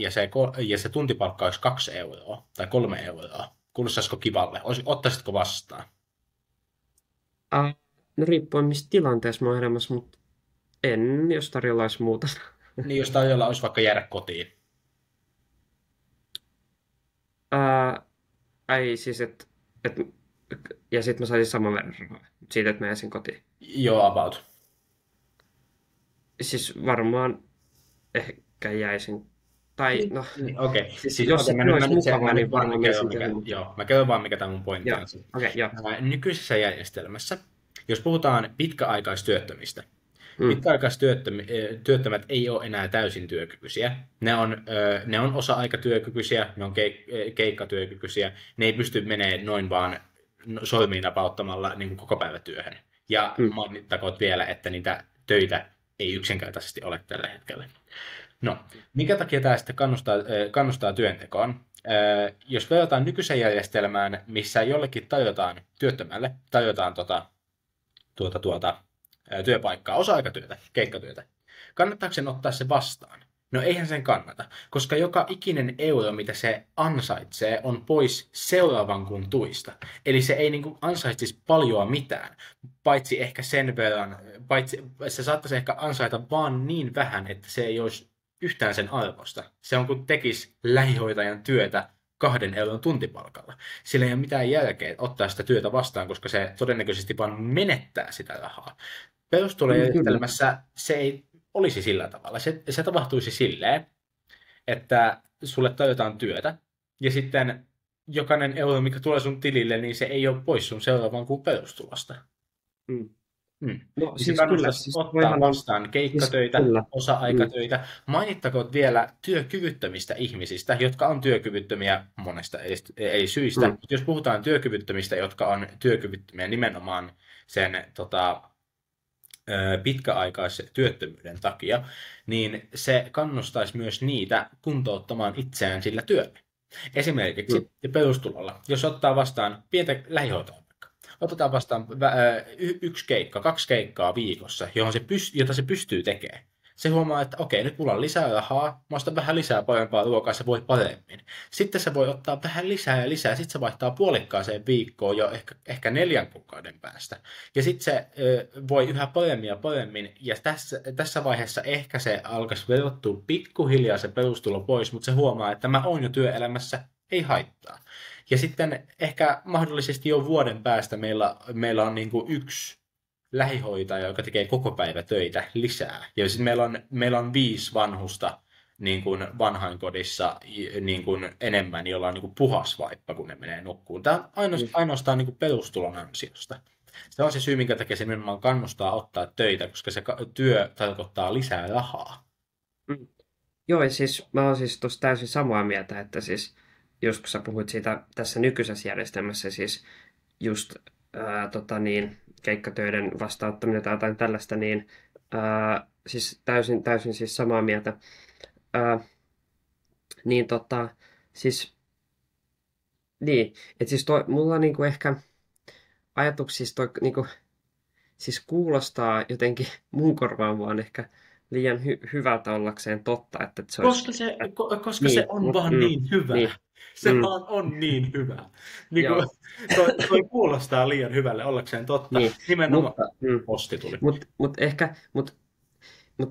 ja se tuntipalkka olisi 2 euroa tai 3 euroa? Kuulostaisiko kivalle? Ottaisitko vastaan? No riippuen mistä tilanteessa mä oon elämässä, mutta en, jos tarjolla olisi muuta. Niin jos tarjolla olisi vaikka jäädä kotiin. Ää, ai siis, et, ja sitten mä saisin saman verran rahaa siitä, että mä jäisin kotiin. Joo, about. Siis varmaan ehkä jäisin, tai Niin, no, niin, okei. siis Siis jos se työ mä olisi nyt, mukavaa, mä niin nyt vaan varmaan kerron, menisin töihin. kerron vaan, mikä tämä mun pointti Joo, on. joo. Nykyisessä järjestelmässä, jos puhutaan pitkäaikaistyöttömistä, Mm, pitkäaikaistyöttömät ei ole enää täysin työkykyisiä. Ne on osa-aikatyökykyisiä, ne on keikkatyökykyisiä. Ne ei pysty menemään noin vaan sormiin napauttamalla niin kuin kokopäivätyöhön. Ja mm, mainittakoon vielä, että niitä töitä ei yksinkertaisesti ole tällä hetkellä. No, minkä takia tämä sitten kannustaa työntekoon? Jos verrataan nykyiseen järjestelmään, missä jollekin työttömälle tarjotaan työpaikkaa, osa-aikatyötä, keikkatyötä. Kannattaako sen ottaa se vastaan? No eihän sen kannata, koska joka ikinen euro, mitä se ansaitsee, on pois seuraavan kuun tuista. Eli se ei niin ansaitsisi paljon mitään, paitsi ehkä sen verran, paitsi se saattaisi ehkä ansaita vaan niin vähän, että se ei olisi yhtään sen arvosta. Se on kuin tekisi lähihoitajan työtä 2 euron tuntipalkalla. Sillä ei ole mitään järkeä ottaa sitä työtä vastaan, koska se todennäköisesti vaan menettää sitä rahaa. kyllä. Perustulojärjestelmässä se ei olisi sillä tavalla. Se tapahtuisi silleen, että sulle tarjotaan työtä, ja sitten jokainen euro, mikä tulee sun tilille, niin se ei ole pois sun seuraavan kuun perustulosta. Mm. Mm. No Niin se siis kyllä, kannustaisi siis ottaa toihan on, vastaan siis keikkatöitä, kyllä. Mm, osa-aikatöitä. Mainittakoon vielä työkyvyttömistä ihmisistä, jotka on työkyvyttömiä monesta eri syistä. mm, Mutta jos puhutaan työkyvyttömistä, jotka on työkyvyttömiä nimenomaan sen pitkäaikaistyöttömyyden takia, niin se kannustaisi myös niitä kuntouttamaan itseään sillä työllä. mm, Esimerkiksi perustulolla, jos ottaa vastaan pientä lähihoitoa, otetaan vastaan 1 keikka, 2 keikkaa viikossa, jota se pystyy tekemään. Se huomaa, että okei, nyt mulla on lisää rahaa, mä ostan vähän lisää parempaa ruokaa, se voi paremmin. Sitten se voi ottaa vähän lisää ja lisää, sitten se vaihtaa puolikkaaseen viikkoon jo ehkä 4 kuukauden päästä. Ja sitten se voi yhä paremmin ja paremmin, ja tässä vaiheessa ehkä se alkaisi verottua pikkuhiljaa se perustulo pois, mutta se huomaa, että mä oon jo työelämässä, ei haittaa. Ja sitten ehkä mahdollisesti jo vuoden päästä meillä on niin kuin yksi lähihoitaja, joka tekee koko päivä töitä lisää. Ja sitten meillä on 5 vanhusta niin kuin vanhainkodissa niin kuin enemmän, jolla on niin kuin puhas vaippa, kun ne menee nukkuun. Tämä on ainoastaan niin kuin perustulon ansiosta. Se on se syy, minkä takia se nimenomaan kannustaa ottaa töitä, koska se työ tarkoittaa lisää rahaa. Mm. Joo, ja siis mä oon siis tuossa täysin samaa mieltä, että siis just kun sä puhuit siitä tässä nykyisessä järjestelmässä, siis just keikkatöiden vastaanottaminen tai jotain tällaista, niin siis täysin siis samaa mieltä. Ää, niin siis niin, että siis mulla on niinku ehkä ajatuksissa toi niinku, siis kuulostaa jotenkin mun korvaan vaan ehkä liian hyvältä ollakseen totta, että se olisi... Koska se on vaan niin hyvä. Niin, Se vaan on niin hyvä. Niin kuin, toi kuulostaa liian hyvälle ollakseen totta. niin, Nimenomaan posti tuli. Mutta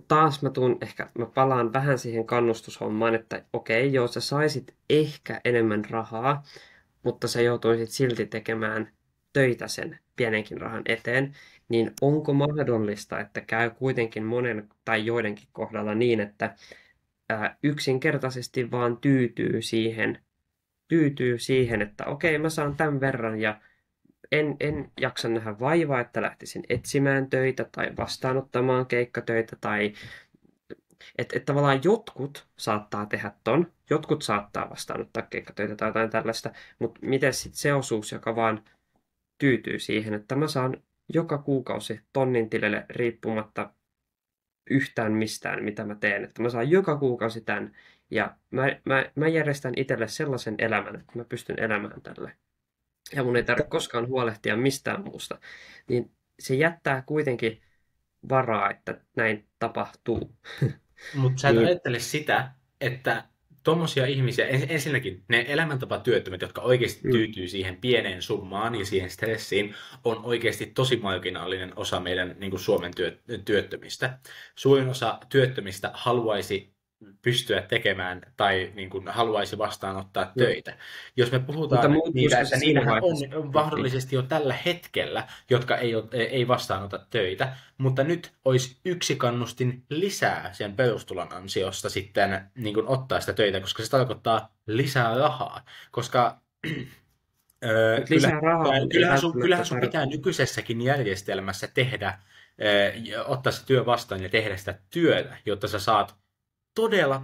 taas mä palaan vähän siihen kannustushommaan, että okei, joo, sä saisit ehkä enemmän rahaa, mutta sä joutuisit silti tekemään töitä sen pienenkin rahan eteen, niin onko mahdollista, että käy kuitenkin monen tai joidenkin kohdalla niin, että yksinkertaisesti vaan tyytyy siihen, että okei, mä saan tämän verran ja en jaksa nähdä vaivaa, että lähtisin etsimään töitä tai vastaanottamaan keikkatöitä tai että tavallaan jotkut saattaa tehdä ton, jotkut saattaa vastaanottaa keikkatöitä tai jotain tällaista, mutta miten sitten se osuus, joka vaan tyytyy siihen, että mä saan joka kuukausi tonnin tilille riippumatta yhtään mistään, mitä mä teen, että mä saan joka kuukausi tämän ja mä järjestän itselle sellaisen elämän, että mä pystyn elämään tälle. Ja mun ei tarvitse koskaan huolehtia mistään muusta, niin se jättää kuitenkin varaa, että näin tapahtuu. Mutta sä et ajattele sitä, että tommosia ihmisiä, ensinnäkin ne elämäntapatyöttömät, jotka oikeasti tyytyy siihen pieneen summaan ja siihen stressiin, on oikeasti tosi marginaalinen osa meidän niin kuin Suomen työttömistä. Suurin osa työttömistä haluaisi pystyä tekemään tai niin kuin haluaisi vastaanottaa töitä. Jos me puhutaan niitä, että niitähän on mahdollisesti jo tällä hetkellä, jotka ei vastaanota töitä, mutta nyt olisi yksi kannustin lisää sen perustulon ansiosta sitten niin kuin ottaa sitä töitä, koska se tarkoittaa lisää rahaa, koska kyllähän sun pitää nykyisessäkin järjestelmässä tehdä, ottaa se työ vastaan ja tehdä sitä työtä, jotta sä saat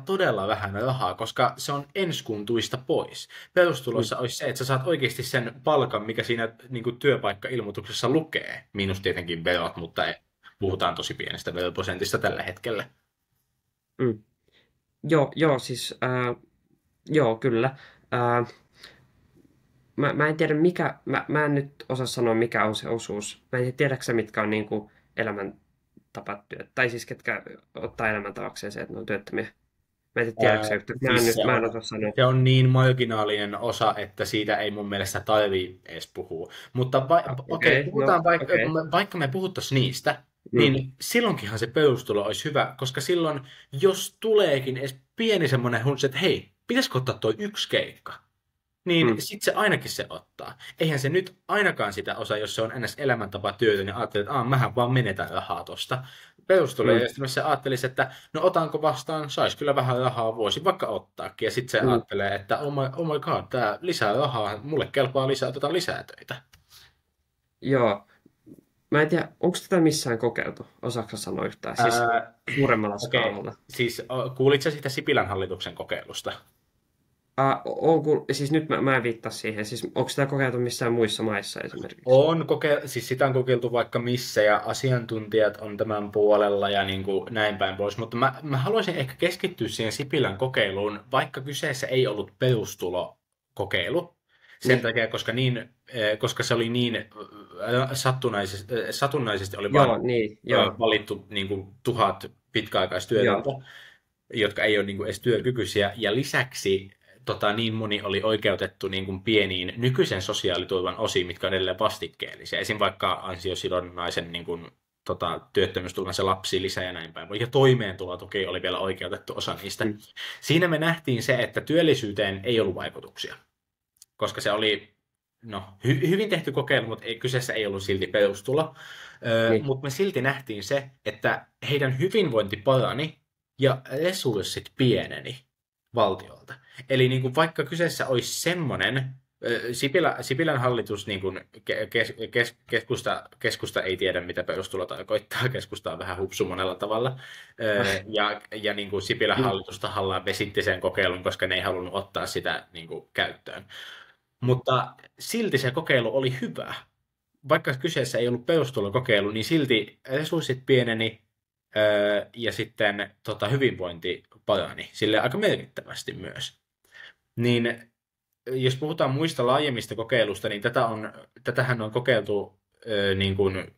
todella vähän rahaa, koska se on enskuntuista pois. Perustulossa olisi se, että sä saat oikeasti sen palkan, mikä siinä niin kuin työpaikka-ilmoituksessa lukee. Miinus tietenkin verot, mutta puhutaan tosi pienestä veroprosentista tällä hetkellä. Joo, siis joo, kyllä. Mä en tiedä mikä, mä en nyt osaa sanoa mikä on se osuus. Mä en tiedä, mitkä on niin kuin elämäntapatyöt, tai siis ketkä ottaa elämäntavakseen se, että ne on työttömiä. Mä en tiedä, mä en osaa sanoa. Se on niin marginaalinen osa, että siitä ei mun mielestä tarvitse edes puhua. Mutta vaikka me puhuttaisiin niistä, niin silloinkinhan se perustulo olisi hyvä, koska silloin, jos tuleekin edes pieni semmoinen hunssi, että hei, pitäisikö ottaa toi yksi keikka? Niin sitten se ainakin se ottaa. Eihän se nyt ainakaan sitä osaa, jos se on ns. Elämäntapa työtä, niin ajattelee, että mähän vaan menetän rahaa tosta. Perustulojärjestelmässä ajattelisi, että no otanko vastaan, saisi kyllä vähän rahaa, voisi vaikka ottaakin. Ja sitten se ajattelee, että oh my god, tää lisää rahaa, mulle kelpaa lisää, otetaan lisää töitä. Joo. Mä en tiedä, onko tätä missään kokeiltu? Osaatko sanoa yhtään? Siis suuremmalla skaalalla. Siis kuulitko siitä Sipilän hallituksen kokeilusta? Siis nyt mä en viittaa siihen. Siis onko sitä kokeiltu missään muissa maissa esimerkiksi? Siis sitä on kokeiltu vaikka missä ja asiantuntijat on tämän puolella ja niin kuin näin päin pois. Mutta mä haluaisin ehkä keskittyä siihen Sipilän kokeiluun, vaikka kyseessä ei ollut perustulokokeilu. Sen takia, koska se oli niin satunnaisesti oli valittu niin kuin 1000 pitkäaikaistyötöntä, jotka ei ole niin kuin edes työkykyisiä. Ja lisäksi niin moni oli oikeutettu niin kuin pieniin nykyisen sosiaaliturvan osiin, mitkä on edelleen vastikkeellisia. Esim. Vaikka ansiosidonnaisen niin kuin, työttömyysturvan se lapsilisä ja näin päin. Ja toimeentulotuki oli vielä oikeutettu osa niistä. Siinä me nähtiin se, että työllisyyteen ei ollut vaikutuksia. koska se oli hyvin tehty kokeilu, mutta kyseessä ei ollut silti perustulo. Niin. Mutta me silti nähtiin se, että heidän hyvinvointi parani ja resurssit pieneni valtiolta. Eli niin kuin vaikka kyseessä olisi semmoinen, Sipilän hallitus, niin kuin keskusta ei tiedä, mitä perustulo tarkoittaa. Keskusta on vähän hupsu monella tavalla. Ja niin kuin Sipilän hallitus tahallaan vesitti sen kokeilun, koska ne ei halunnut ottaa sitä niin kuin käyttöön. Mutta silti se kokeilu oli hyvä. Vaikka kyseessä ei ollut perustulokokeilu, niin silti resurssit pieneni ja sitten hyvinvointi parani sille aika merkittävästi myös. Niin jos puhutaan muista laajemmista kokeilusta, niin tätähän on kokeiltu niin kuin,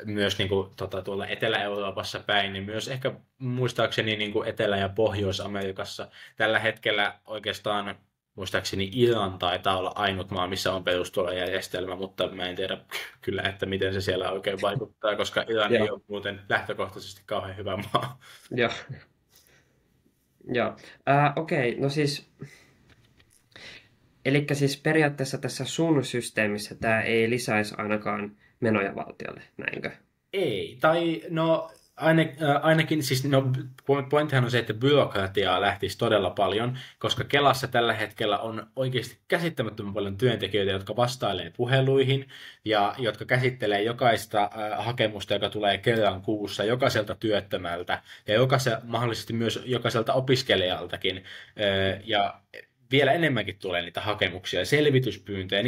myös niin kuin, tuolla Etelä-Euroopassa päin, niin myös ehkä muistaakseni niin kuin Etelä- ja Pohjois-Amerikassa. Tällä hetkellä oikeastaan muistaakseni Iran taitaa olla ainut maa, missä on perustulojärjestelmä, mutta mä en tiedä kyllä, että miten se siellä oikein vaikuttaa, koska Iran ei ole muuten lähtökohtaisesti kauhean hyvä maa. Joo. Joo. Okei, no siis... Elikkä siis periaatteessa tässä sun systeemissä tämä ei lisäisi ainakaan menoja valtiolle, näinkö? Ei, tai no ainakin siis pointtihan on se, että byrokratiaa lähtisi todella paljon, koska Kelassa tällä hetkellä on oikeasti käsittämättömän paljon työntekijöitä, jotka vastailee puheluihin ja jotka käsittelee jokaista hakemusta, joka tulee kerran kuussa, jokaiselta työttömältä ja mahdollisesti myös jokaiselta opiskelijaltakin. Ja vielä enemmänkin tulee niitä hakemuksia ja selvityspyyntöjä,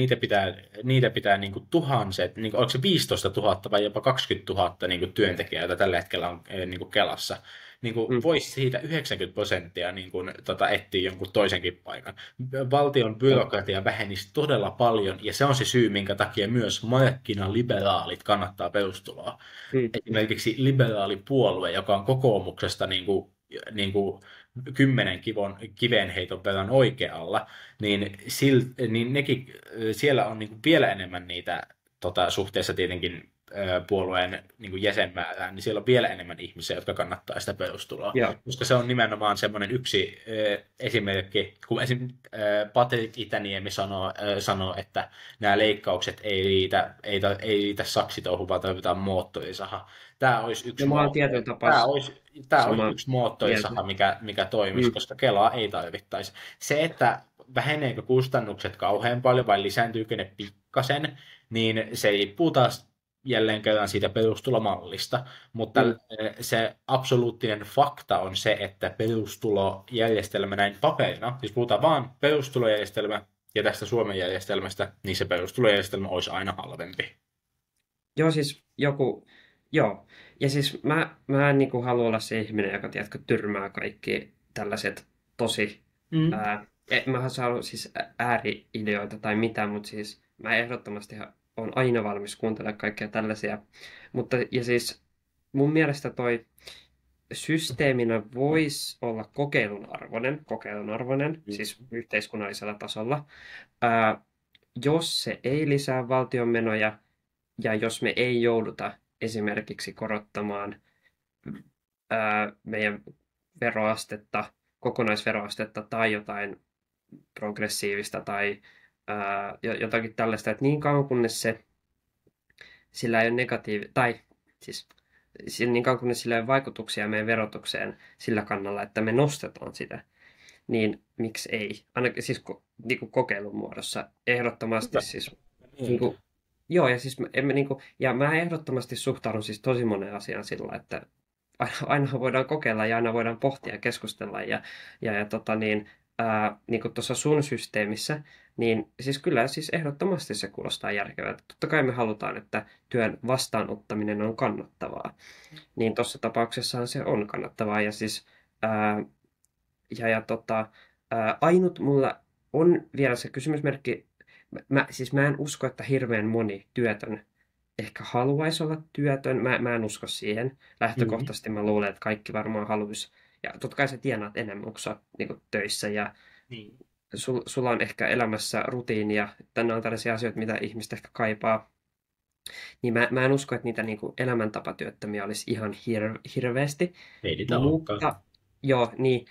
niitä pitää niin kuin tuhanset, niin kuin, oliko se 15 000 vai jopa 20 000 niin kuin työntekijää, joita tällä hetkellä on niin kuin Kelassa. Niin kuin voisi siitä 90% niin kuin, etsiä jonkun toisenkin paikan. Valtion byrokratia vähenisi todella paljon, ja se on se syy, minkä takia myös markkinaliberaalit kannattaa perustuloa. Esimerkiksi liberaalipuolue, joka on kokoomuksesta niin kuin 10 kivenheiton verran oikealla, niin siellä on niin kuin vielä enemmän niitä suhteessa tietenkin puolueen niin kuin jäsenmäärään, niin siellä on vielä enemmän ihmisiä, jotka kannattaa sitä perustuloa. Joo. Koska se on nimenomaan semmoinen yksi esimerkki, kun Patrik Itäniemi sanoo, että nämä leikkaukset ei riitä saksitouhuun, vaan tarvitaan moottorisaha. Tämä olisi yksi yksi moottorisaha, mikä toimisi, koska Kelaa ei tarvittaisi. Se, että väheneekö kustannukset kauhean paljon vai lisääntyykö ne pikkasen, niin se riippuu taas jälleen kerran siitä perustulomallista, mutta se absoluuttinen fakta on se, että perustulojärjestelmä näin paperina, siis puhutaan vaan perustulojärjestelmä ja tästä Suomen järjestelmästä, niin se perustulojärjestelmä olisi aina halvempi. Joo, siis joo. Ja siis mä en niinku halua olla se ihminen, joka tiedätkö, tyrmää kaikki tällaiset tosi... Mä haluan siis ääri-ideoita tai mitään, mutta siis mä ehdottomasti on aina valmis kuuntelemaan kaikkea tällaisia. Mutta ja siis mun mielestä toi systeeminä voisi olla kokeilun arvoinen, siis yhteiskunnallisella tasolla, jos se ei lisää valtion menoja ja jos me ei jouduta esimerkiksi korottamaan meidän veroastetta, kokonaisveroastetta tai jotain progressiivista tai jotakin tällaista, että niin kauan kunnes sillä ei ole tai siis niin kauan kunnes sillä ei ole vaikutuksia meidän verotukseen sillä kannalla, että me nostetaan sitä, niin miksi ei? Ainakin siis niin kuin kokeilun muodossa ehdottomasti siis niin kuin, joo, ja siis ja mä ehdottomasti suhtaudun siis tosi moneen asiaan sillä, että aina voidaan kokeilla ja aina voidaan pohtia ja keskustella niin kuin tuossa sun systeemissä, niin siis kyllä siis ehdottomasti se kuulostaa järkevältä. Totta kai me halutaan, että työn vastaanottaminen on kannattavaa. Niin tuossa tapauksessahan se on kannattavaa. Ja siis ainut mulla on vielä se kysymysmerkki. Mä en usko, että hirveän moni työtön ehkä haluaisi olla työtön. Mä en usko siihen. Lähtökohtaisesti mä luulen, että kaikki varmaan haluaisi. Ja totta kai sä tienaat enemmän, kun sä oot niin töissä ja sulla on ehkä elämässä rutiinia. Tänne on tällaisia asioita, mitä ihmiset ehkä kaipaa. Niin mä en usko, että niitä niin kuin elämäntapatyöttömiä olisi ihan hirveästi. Ei niitä olekaan. Joo, niin.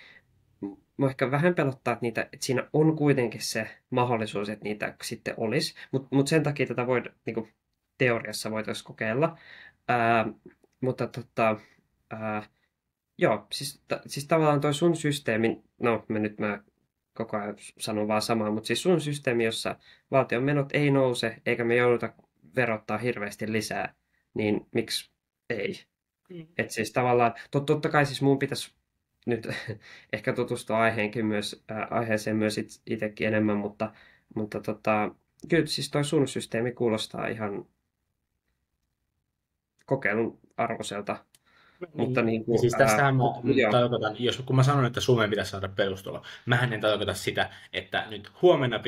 mua ehkä vähän pelottaa, että siinä on kuitenkin se mahdollisuus, että niitä sitten olisi, mutta sen takia tätä niin kuin, teoriassa voitaisiin kokeilla. Ää, mutta ää, joo, siis tavallaan toi sun systeemi, no mä koko ajan sanon vaan samaa, mutta siis sun systeemi, jossa valtion menot ei nouse, eikä me jouduta verottaa hirveästi lisää, niin miksi ei? Että siis tavallaan, totta kai siis mun pitäisi nyt ehkä tutustua aiheeseen myös itsekin enemmän, mutta kyllä siis toi sun systeemi kuulostaa ihan kokeilun arvoiselta. Mutta niin kuin, Siis tässähän mä joo, tarkoitan, kun mä sanon, että Suomeen pitäisi saada perustulo, mähän en tarkoita sitä, että nyt huomenna,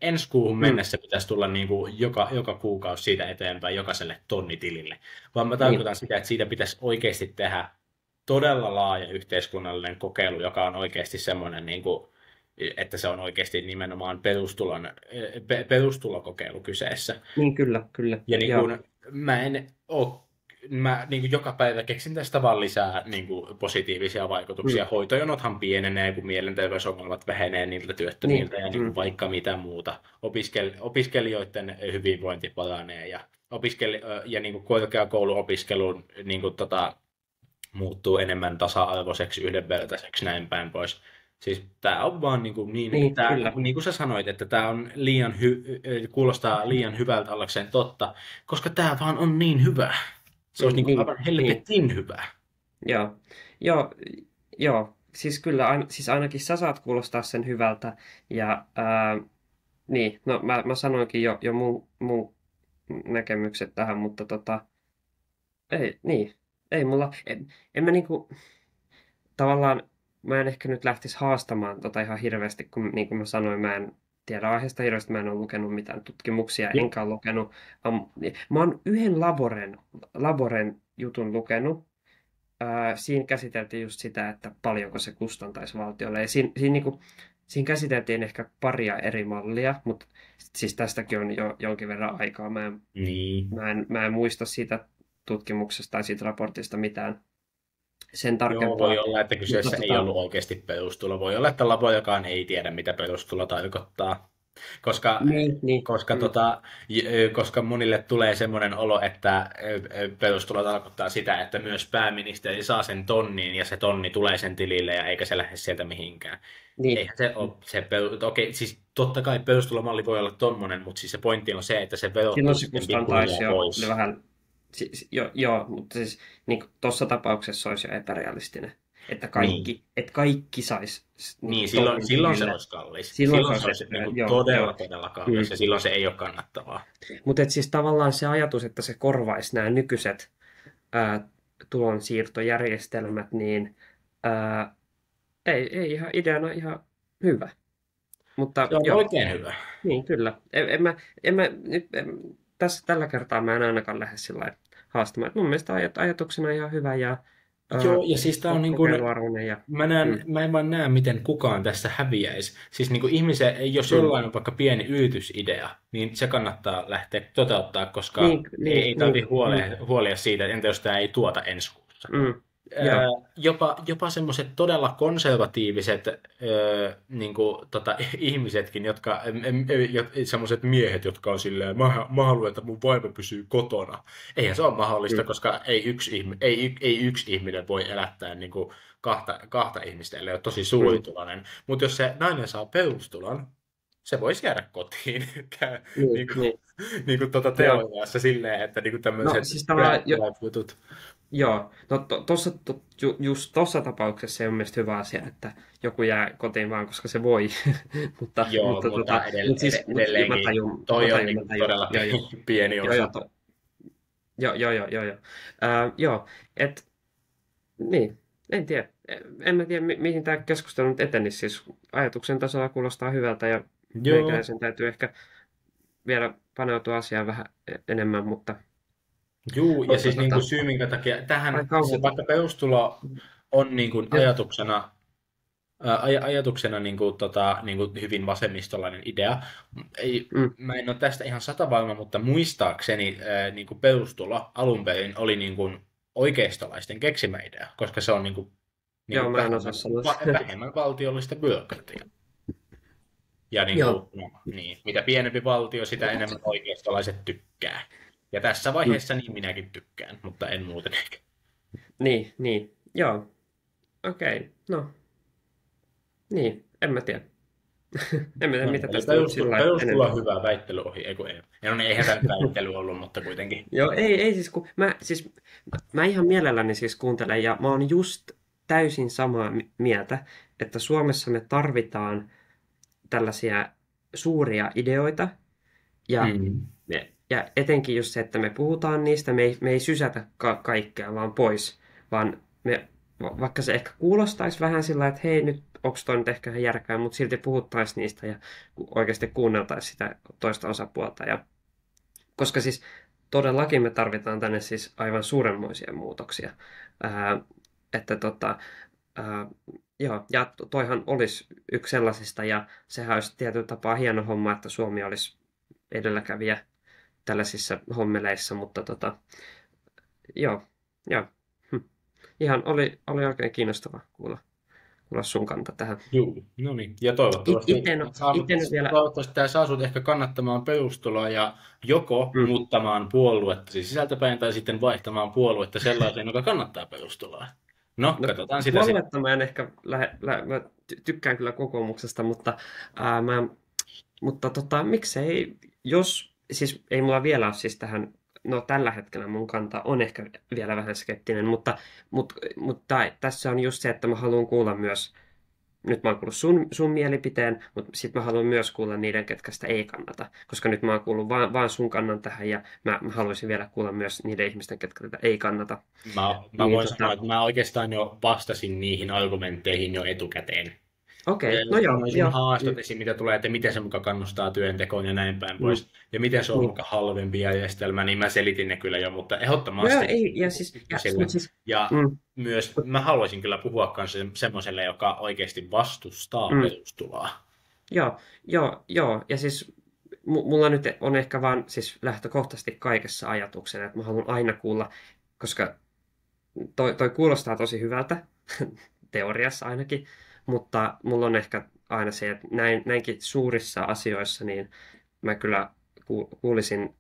ensi kuuhun mm, mennessä pitäisi tulla niin kuin joka kuukausi siitä eteenpäin jokaiselle tonnitilille, vaan mä niin, tarkoitan sitä, että siitä pitäisi oikeasti tehdä todella laaja yhteiskunnallinen kokeilu, joka on oikeasti semmoinen, niin kuin, että se on oikeasti nimenomaan perustulokokeilu kyseessä. niin kyllä, Ja niin joo, kuin, mä niin kuin joka päivä keksin tästä vaan lisää niin kuin positiivisia vaikutuksia. mm, Hoitojonothan pienenee, kun mielenterveysongelmat vähenee niiltä niin, työttömiltä ja niin kuin vaikka mitä muuta. Opiskelijoiden hyvinvointi paranee ja, ja niin kuin korkeakouluopiskelu niin kuin muuttuu enemmän tasa-arvoiseksi, yhdenvertaiseksi, näin päin pois. Siis tämä on vaan niin, tää, kyllä, niin kuin sä sanoit, että tämä on kuulostaa liian hyvältä ollakseen totta, koska tämä vaan on niin hyvä. Se olisi niin, aivan niin, helvetin hyvä. joo, joo, joo, siis kyllä, siis ainakin sä saat kuulostaa sen hyvältä, ja niin, no mä sanoinkin jo mun näkemykset tähän, mutta ei, niin, ei mulla, en mä niinku, tavallaan mä en ehkä nyt lähtisi haastamaan ihan hirveästi, kun niin kuin mä sanoin, mä en tiedä aiheesta hirveästi, mä en ole lukenut mitään tutkimuksia, Joo. enkä ole lukenut. Mä oon yhden Laboren jutun lukenut. Siinä käsiteltiin just sitä, että paljonko se kustantaisi valtiolle. Ja siinä käsiteltiin ehkä paria eri mallia, mutta siis tästäkin on jo jonkin verran aikaa. Niin. Mä en muista siitä tutkimuksesta tai siitä raportista mitään sen Joo, voi tarkempaa. olla, että Mutta kyseessä ei ollut oikeasti perustulo. Voi olla, että labojakaan ei tiedä, mitä perustulo tarkoittaa. Koska, niin, koska, koska monille tulee semmoinen olo, että perustulo tarkoittaa sitä, että myös pääministeri saa sen tonnin ja se tonni tulee sen tilille ja eikä se lähde sieltä mihinkään. niin. Eihän se ole okei, siis totta kai perustulomalli voi olla tommonen, mutta siis se pointti on se, että se verottuu Silloin se sitten kustantaisi pikkuhiljaa pois. vähän, joo, mutta siis niin tuossa tapauksessa olisi jo epärealistinen, että Niin. kaikki saisi Niin, tonnin silloin se tilille. olisi kallis. Silloin Silloin se olisi niin kuin joo. todella kallis ja silloin se ei ole kannattavaa. Mutta siis tavallaan se ajatus, että se korvaisi nämä nykyiset tulonsiirtojärjestelmät, niin ei ihan ideana ihan hyvä. Mutta Se on joo, oikein hyvä. niin kyllä. Tässä tällä kertaa mä en ainakaan lähde sillä lailla haastamaan. Mun mielestä ajatuksena ihan hyvä ja Joo, ja siis tää on niin kuin, kokeiluarvoinen. mä en vaan näe, miten kukaan tässä häviäisi. Siis niin kuin jos jollain on vaikka pieni yritysidea, niin se kannattaa lähteä toteuttaa, koska ei tarvitse huolia siitä, että entä jos tämä ei tuota ensi kuussa. Jopa semmoiset todella konservatiiviset niin kuin, ihmisetkin, semmoiset miehet, jotka on silleen, mä haluan, että mun vaimo pysyy kotona. Eihän se ole mahdollista, koska ei yksi ihminen voi elättää niin kuin kahta ihmistä, ellei ole tosi suurituloinen. Mutta jos se nainen saa perustulon, se voisi jäädä kotiin niin kuin teoriassa silleen, että niin kuin tämmöiset siis jutut. Joo, no just tuossa tapauksessa ei ole mielestäni hyvä asia, että joku jää kotiin vaan, koska se voi. mutta edelleenkin toi on niin todella pieni osa. Joo, niin, en tiedä. En mä tiedä, mihin tämä keskustelu nyt etenisi. Siis ajatuksen tasolla kuulostaa hyvältä ja meikäläisen täytyy ehkä vielä paneutua asiaan vähän enemmän, mutta Juu, ja siis niin kuin syy, minkä takia vaikka perustulo on niin kuin ajatuksena niin kuin, niin kuin hyvin vasemmistolainen idea. Mä en ole tästä ihan satavarma, mutta muistaakseni niin kuin perustulo alun perin oli niin kuin oikeistolaisten keksimä idea, koska se on niin Joo, Niin mä en osaa sanoa. vähemmän valtiollista byrokratiaa. Ja niin kuin, Joo. no, niin, mitä pienempi valtio, sitä enemmän oikeistolaiset tykkää. Ja tässä Mm. vaiheessa niin minäkin tykkään, mutta en muuten ehkä. Niin. Joo. Okei. No, niin. En mä tiedä. En mä tiedä, No, mitä eli tästä nyt sillä lailla perustulo enemmän. on hyvä väittelyohi, eikö ei? No niin, eihän tämä nyt väittely ollut, mutta kuitenkin. Joo, ei siis kun mä ihan mielelläni siis kuuntelen ja mä oon just täysin samaa mieltä, että Suomessa me tarvitaan tällaisia suuria ideoita ja, Mm. ja etenkin just se, että me puhutaan niistä, me ei sysätä kaikkea vaan pois, vaan vaikka se ehkä kuulostaisi vähän sillä, että hei nyt onko toi nyt ehkä ihan järkää, mutta silti puhuttaisiin niistä ja oikeasti kuunneltaisiin sitä toista osapuolta koska siis todellakin me tarvitaan tänne siis aivan suurenmoisia muutoksia. Ää, että joo, ja toihan olisi yksi sellaisista, ja sehän olisi tietyllä tapaa hieno homma, että Suomi olisi edelläkävijä tällaisissa hommeleissa, mutta joo, joo. Hm. Ihan oli oikein kiinnostava kuulla sun kanta tähän. Joo, no niin. Ja toivottavasti Ite vielä... tämä saa sut ehkä kannattamaan perustuloa ja joko Mm. muuttamaan puoluetta siis sisältäpäin tai sitten vaihtamaan puoluetta sellaiseen, joka kannattaa perustuloa. No, katsotaan sitä sitten. Puoluetta mä en ehkä mä tykkään kyllä kokoomuksesta, mutta miksei, jos, siis ei mulla vielä ole siis tähän, no tällä hetkellä mun kanta on ehkä vielä vähän skeptinen, mutta tässä on just se, että mä haluan kuulla myös, nyt mä oon kuullut sun mielipiteen, mutta sitten mä haluan myös kuulla niiden, ketkä sitä ei kannata, koska nyt mä oon kuullut vaan sun kannan tähän ja mä haluaisin vielä kuulla myös niiden ihmisten, ketkä tätä ei kannata. Mä voin sanoa, että mä oikeastaan jo vastasin niihin argumentteihin jo etukäteen. Okei, no joo. Haastat esim. Mitä tulee, että miten se muka kannustaa työntekoon ja näin päin pois. Ja miten se on muka halvempi järjestelmä, niin mä selitin ne kyllä jo, mutta ehdottomasti. No, ei, ja myös mä haluaisin kyllä puhua kanssa semmoiselle, joka oikeasti vastustaa perustuloa. Joo, ja siis mulla nyt on ehkä vaan siis lähtökohtaisesti kaikessa ajatuksena, että mä haluan aina kuulla, koska toi kuulostaa tosi hyvältä, teoriassa ainakin, mutta mulla on ehkä aina se, että näinkin suurissa asioissa, niin mä kyllä kuulisin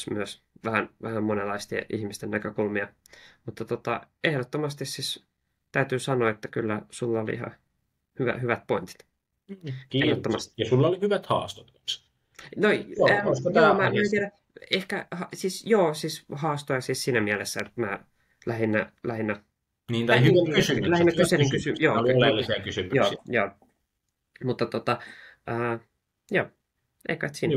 myös vähän monenlaisten ihmisten näkökulmia. Mutta ehdottomasti siis täytyy sanoa, että kyllä sulla oli ihan hyvät pointit. Kiitos. Ja sulla oli hyvät haastot. No, mä en tiedä. Ehkä, siis haastoja siis siinä mielessä, että mä lähinnä niin, tai hyvät kysymykset. Lähinnä kyselin joo, oleellisia kysymyksiä. Joo. Mutta joo, eikä siinä.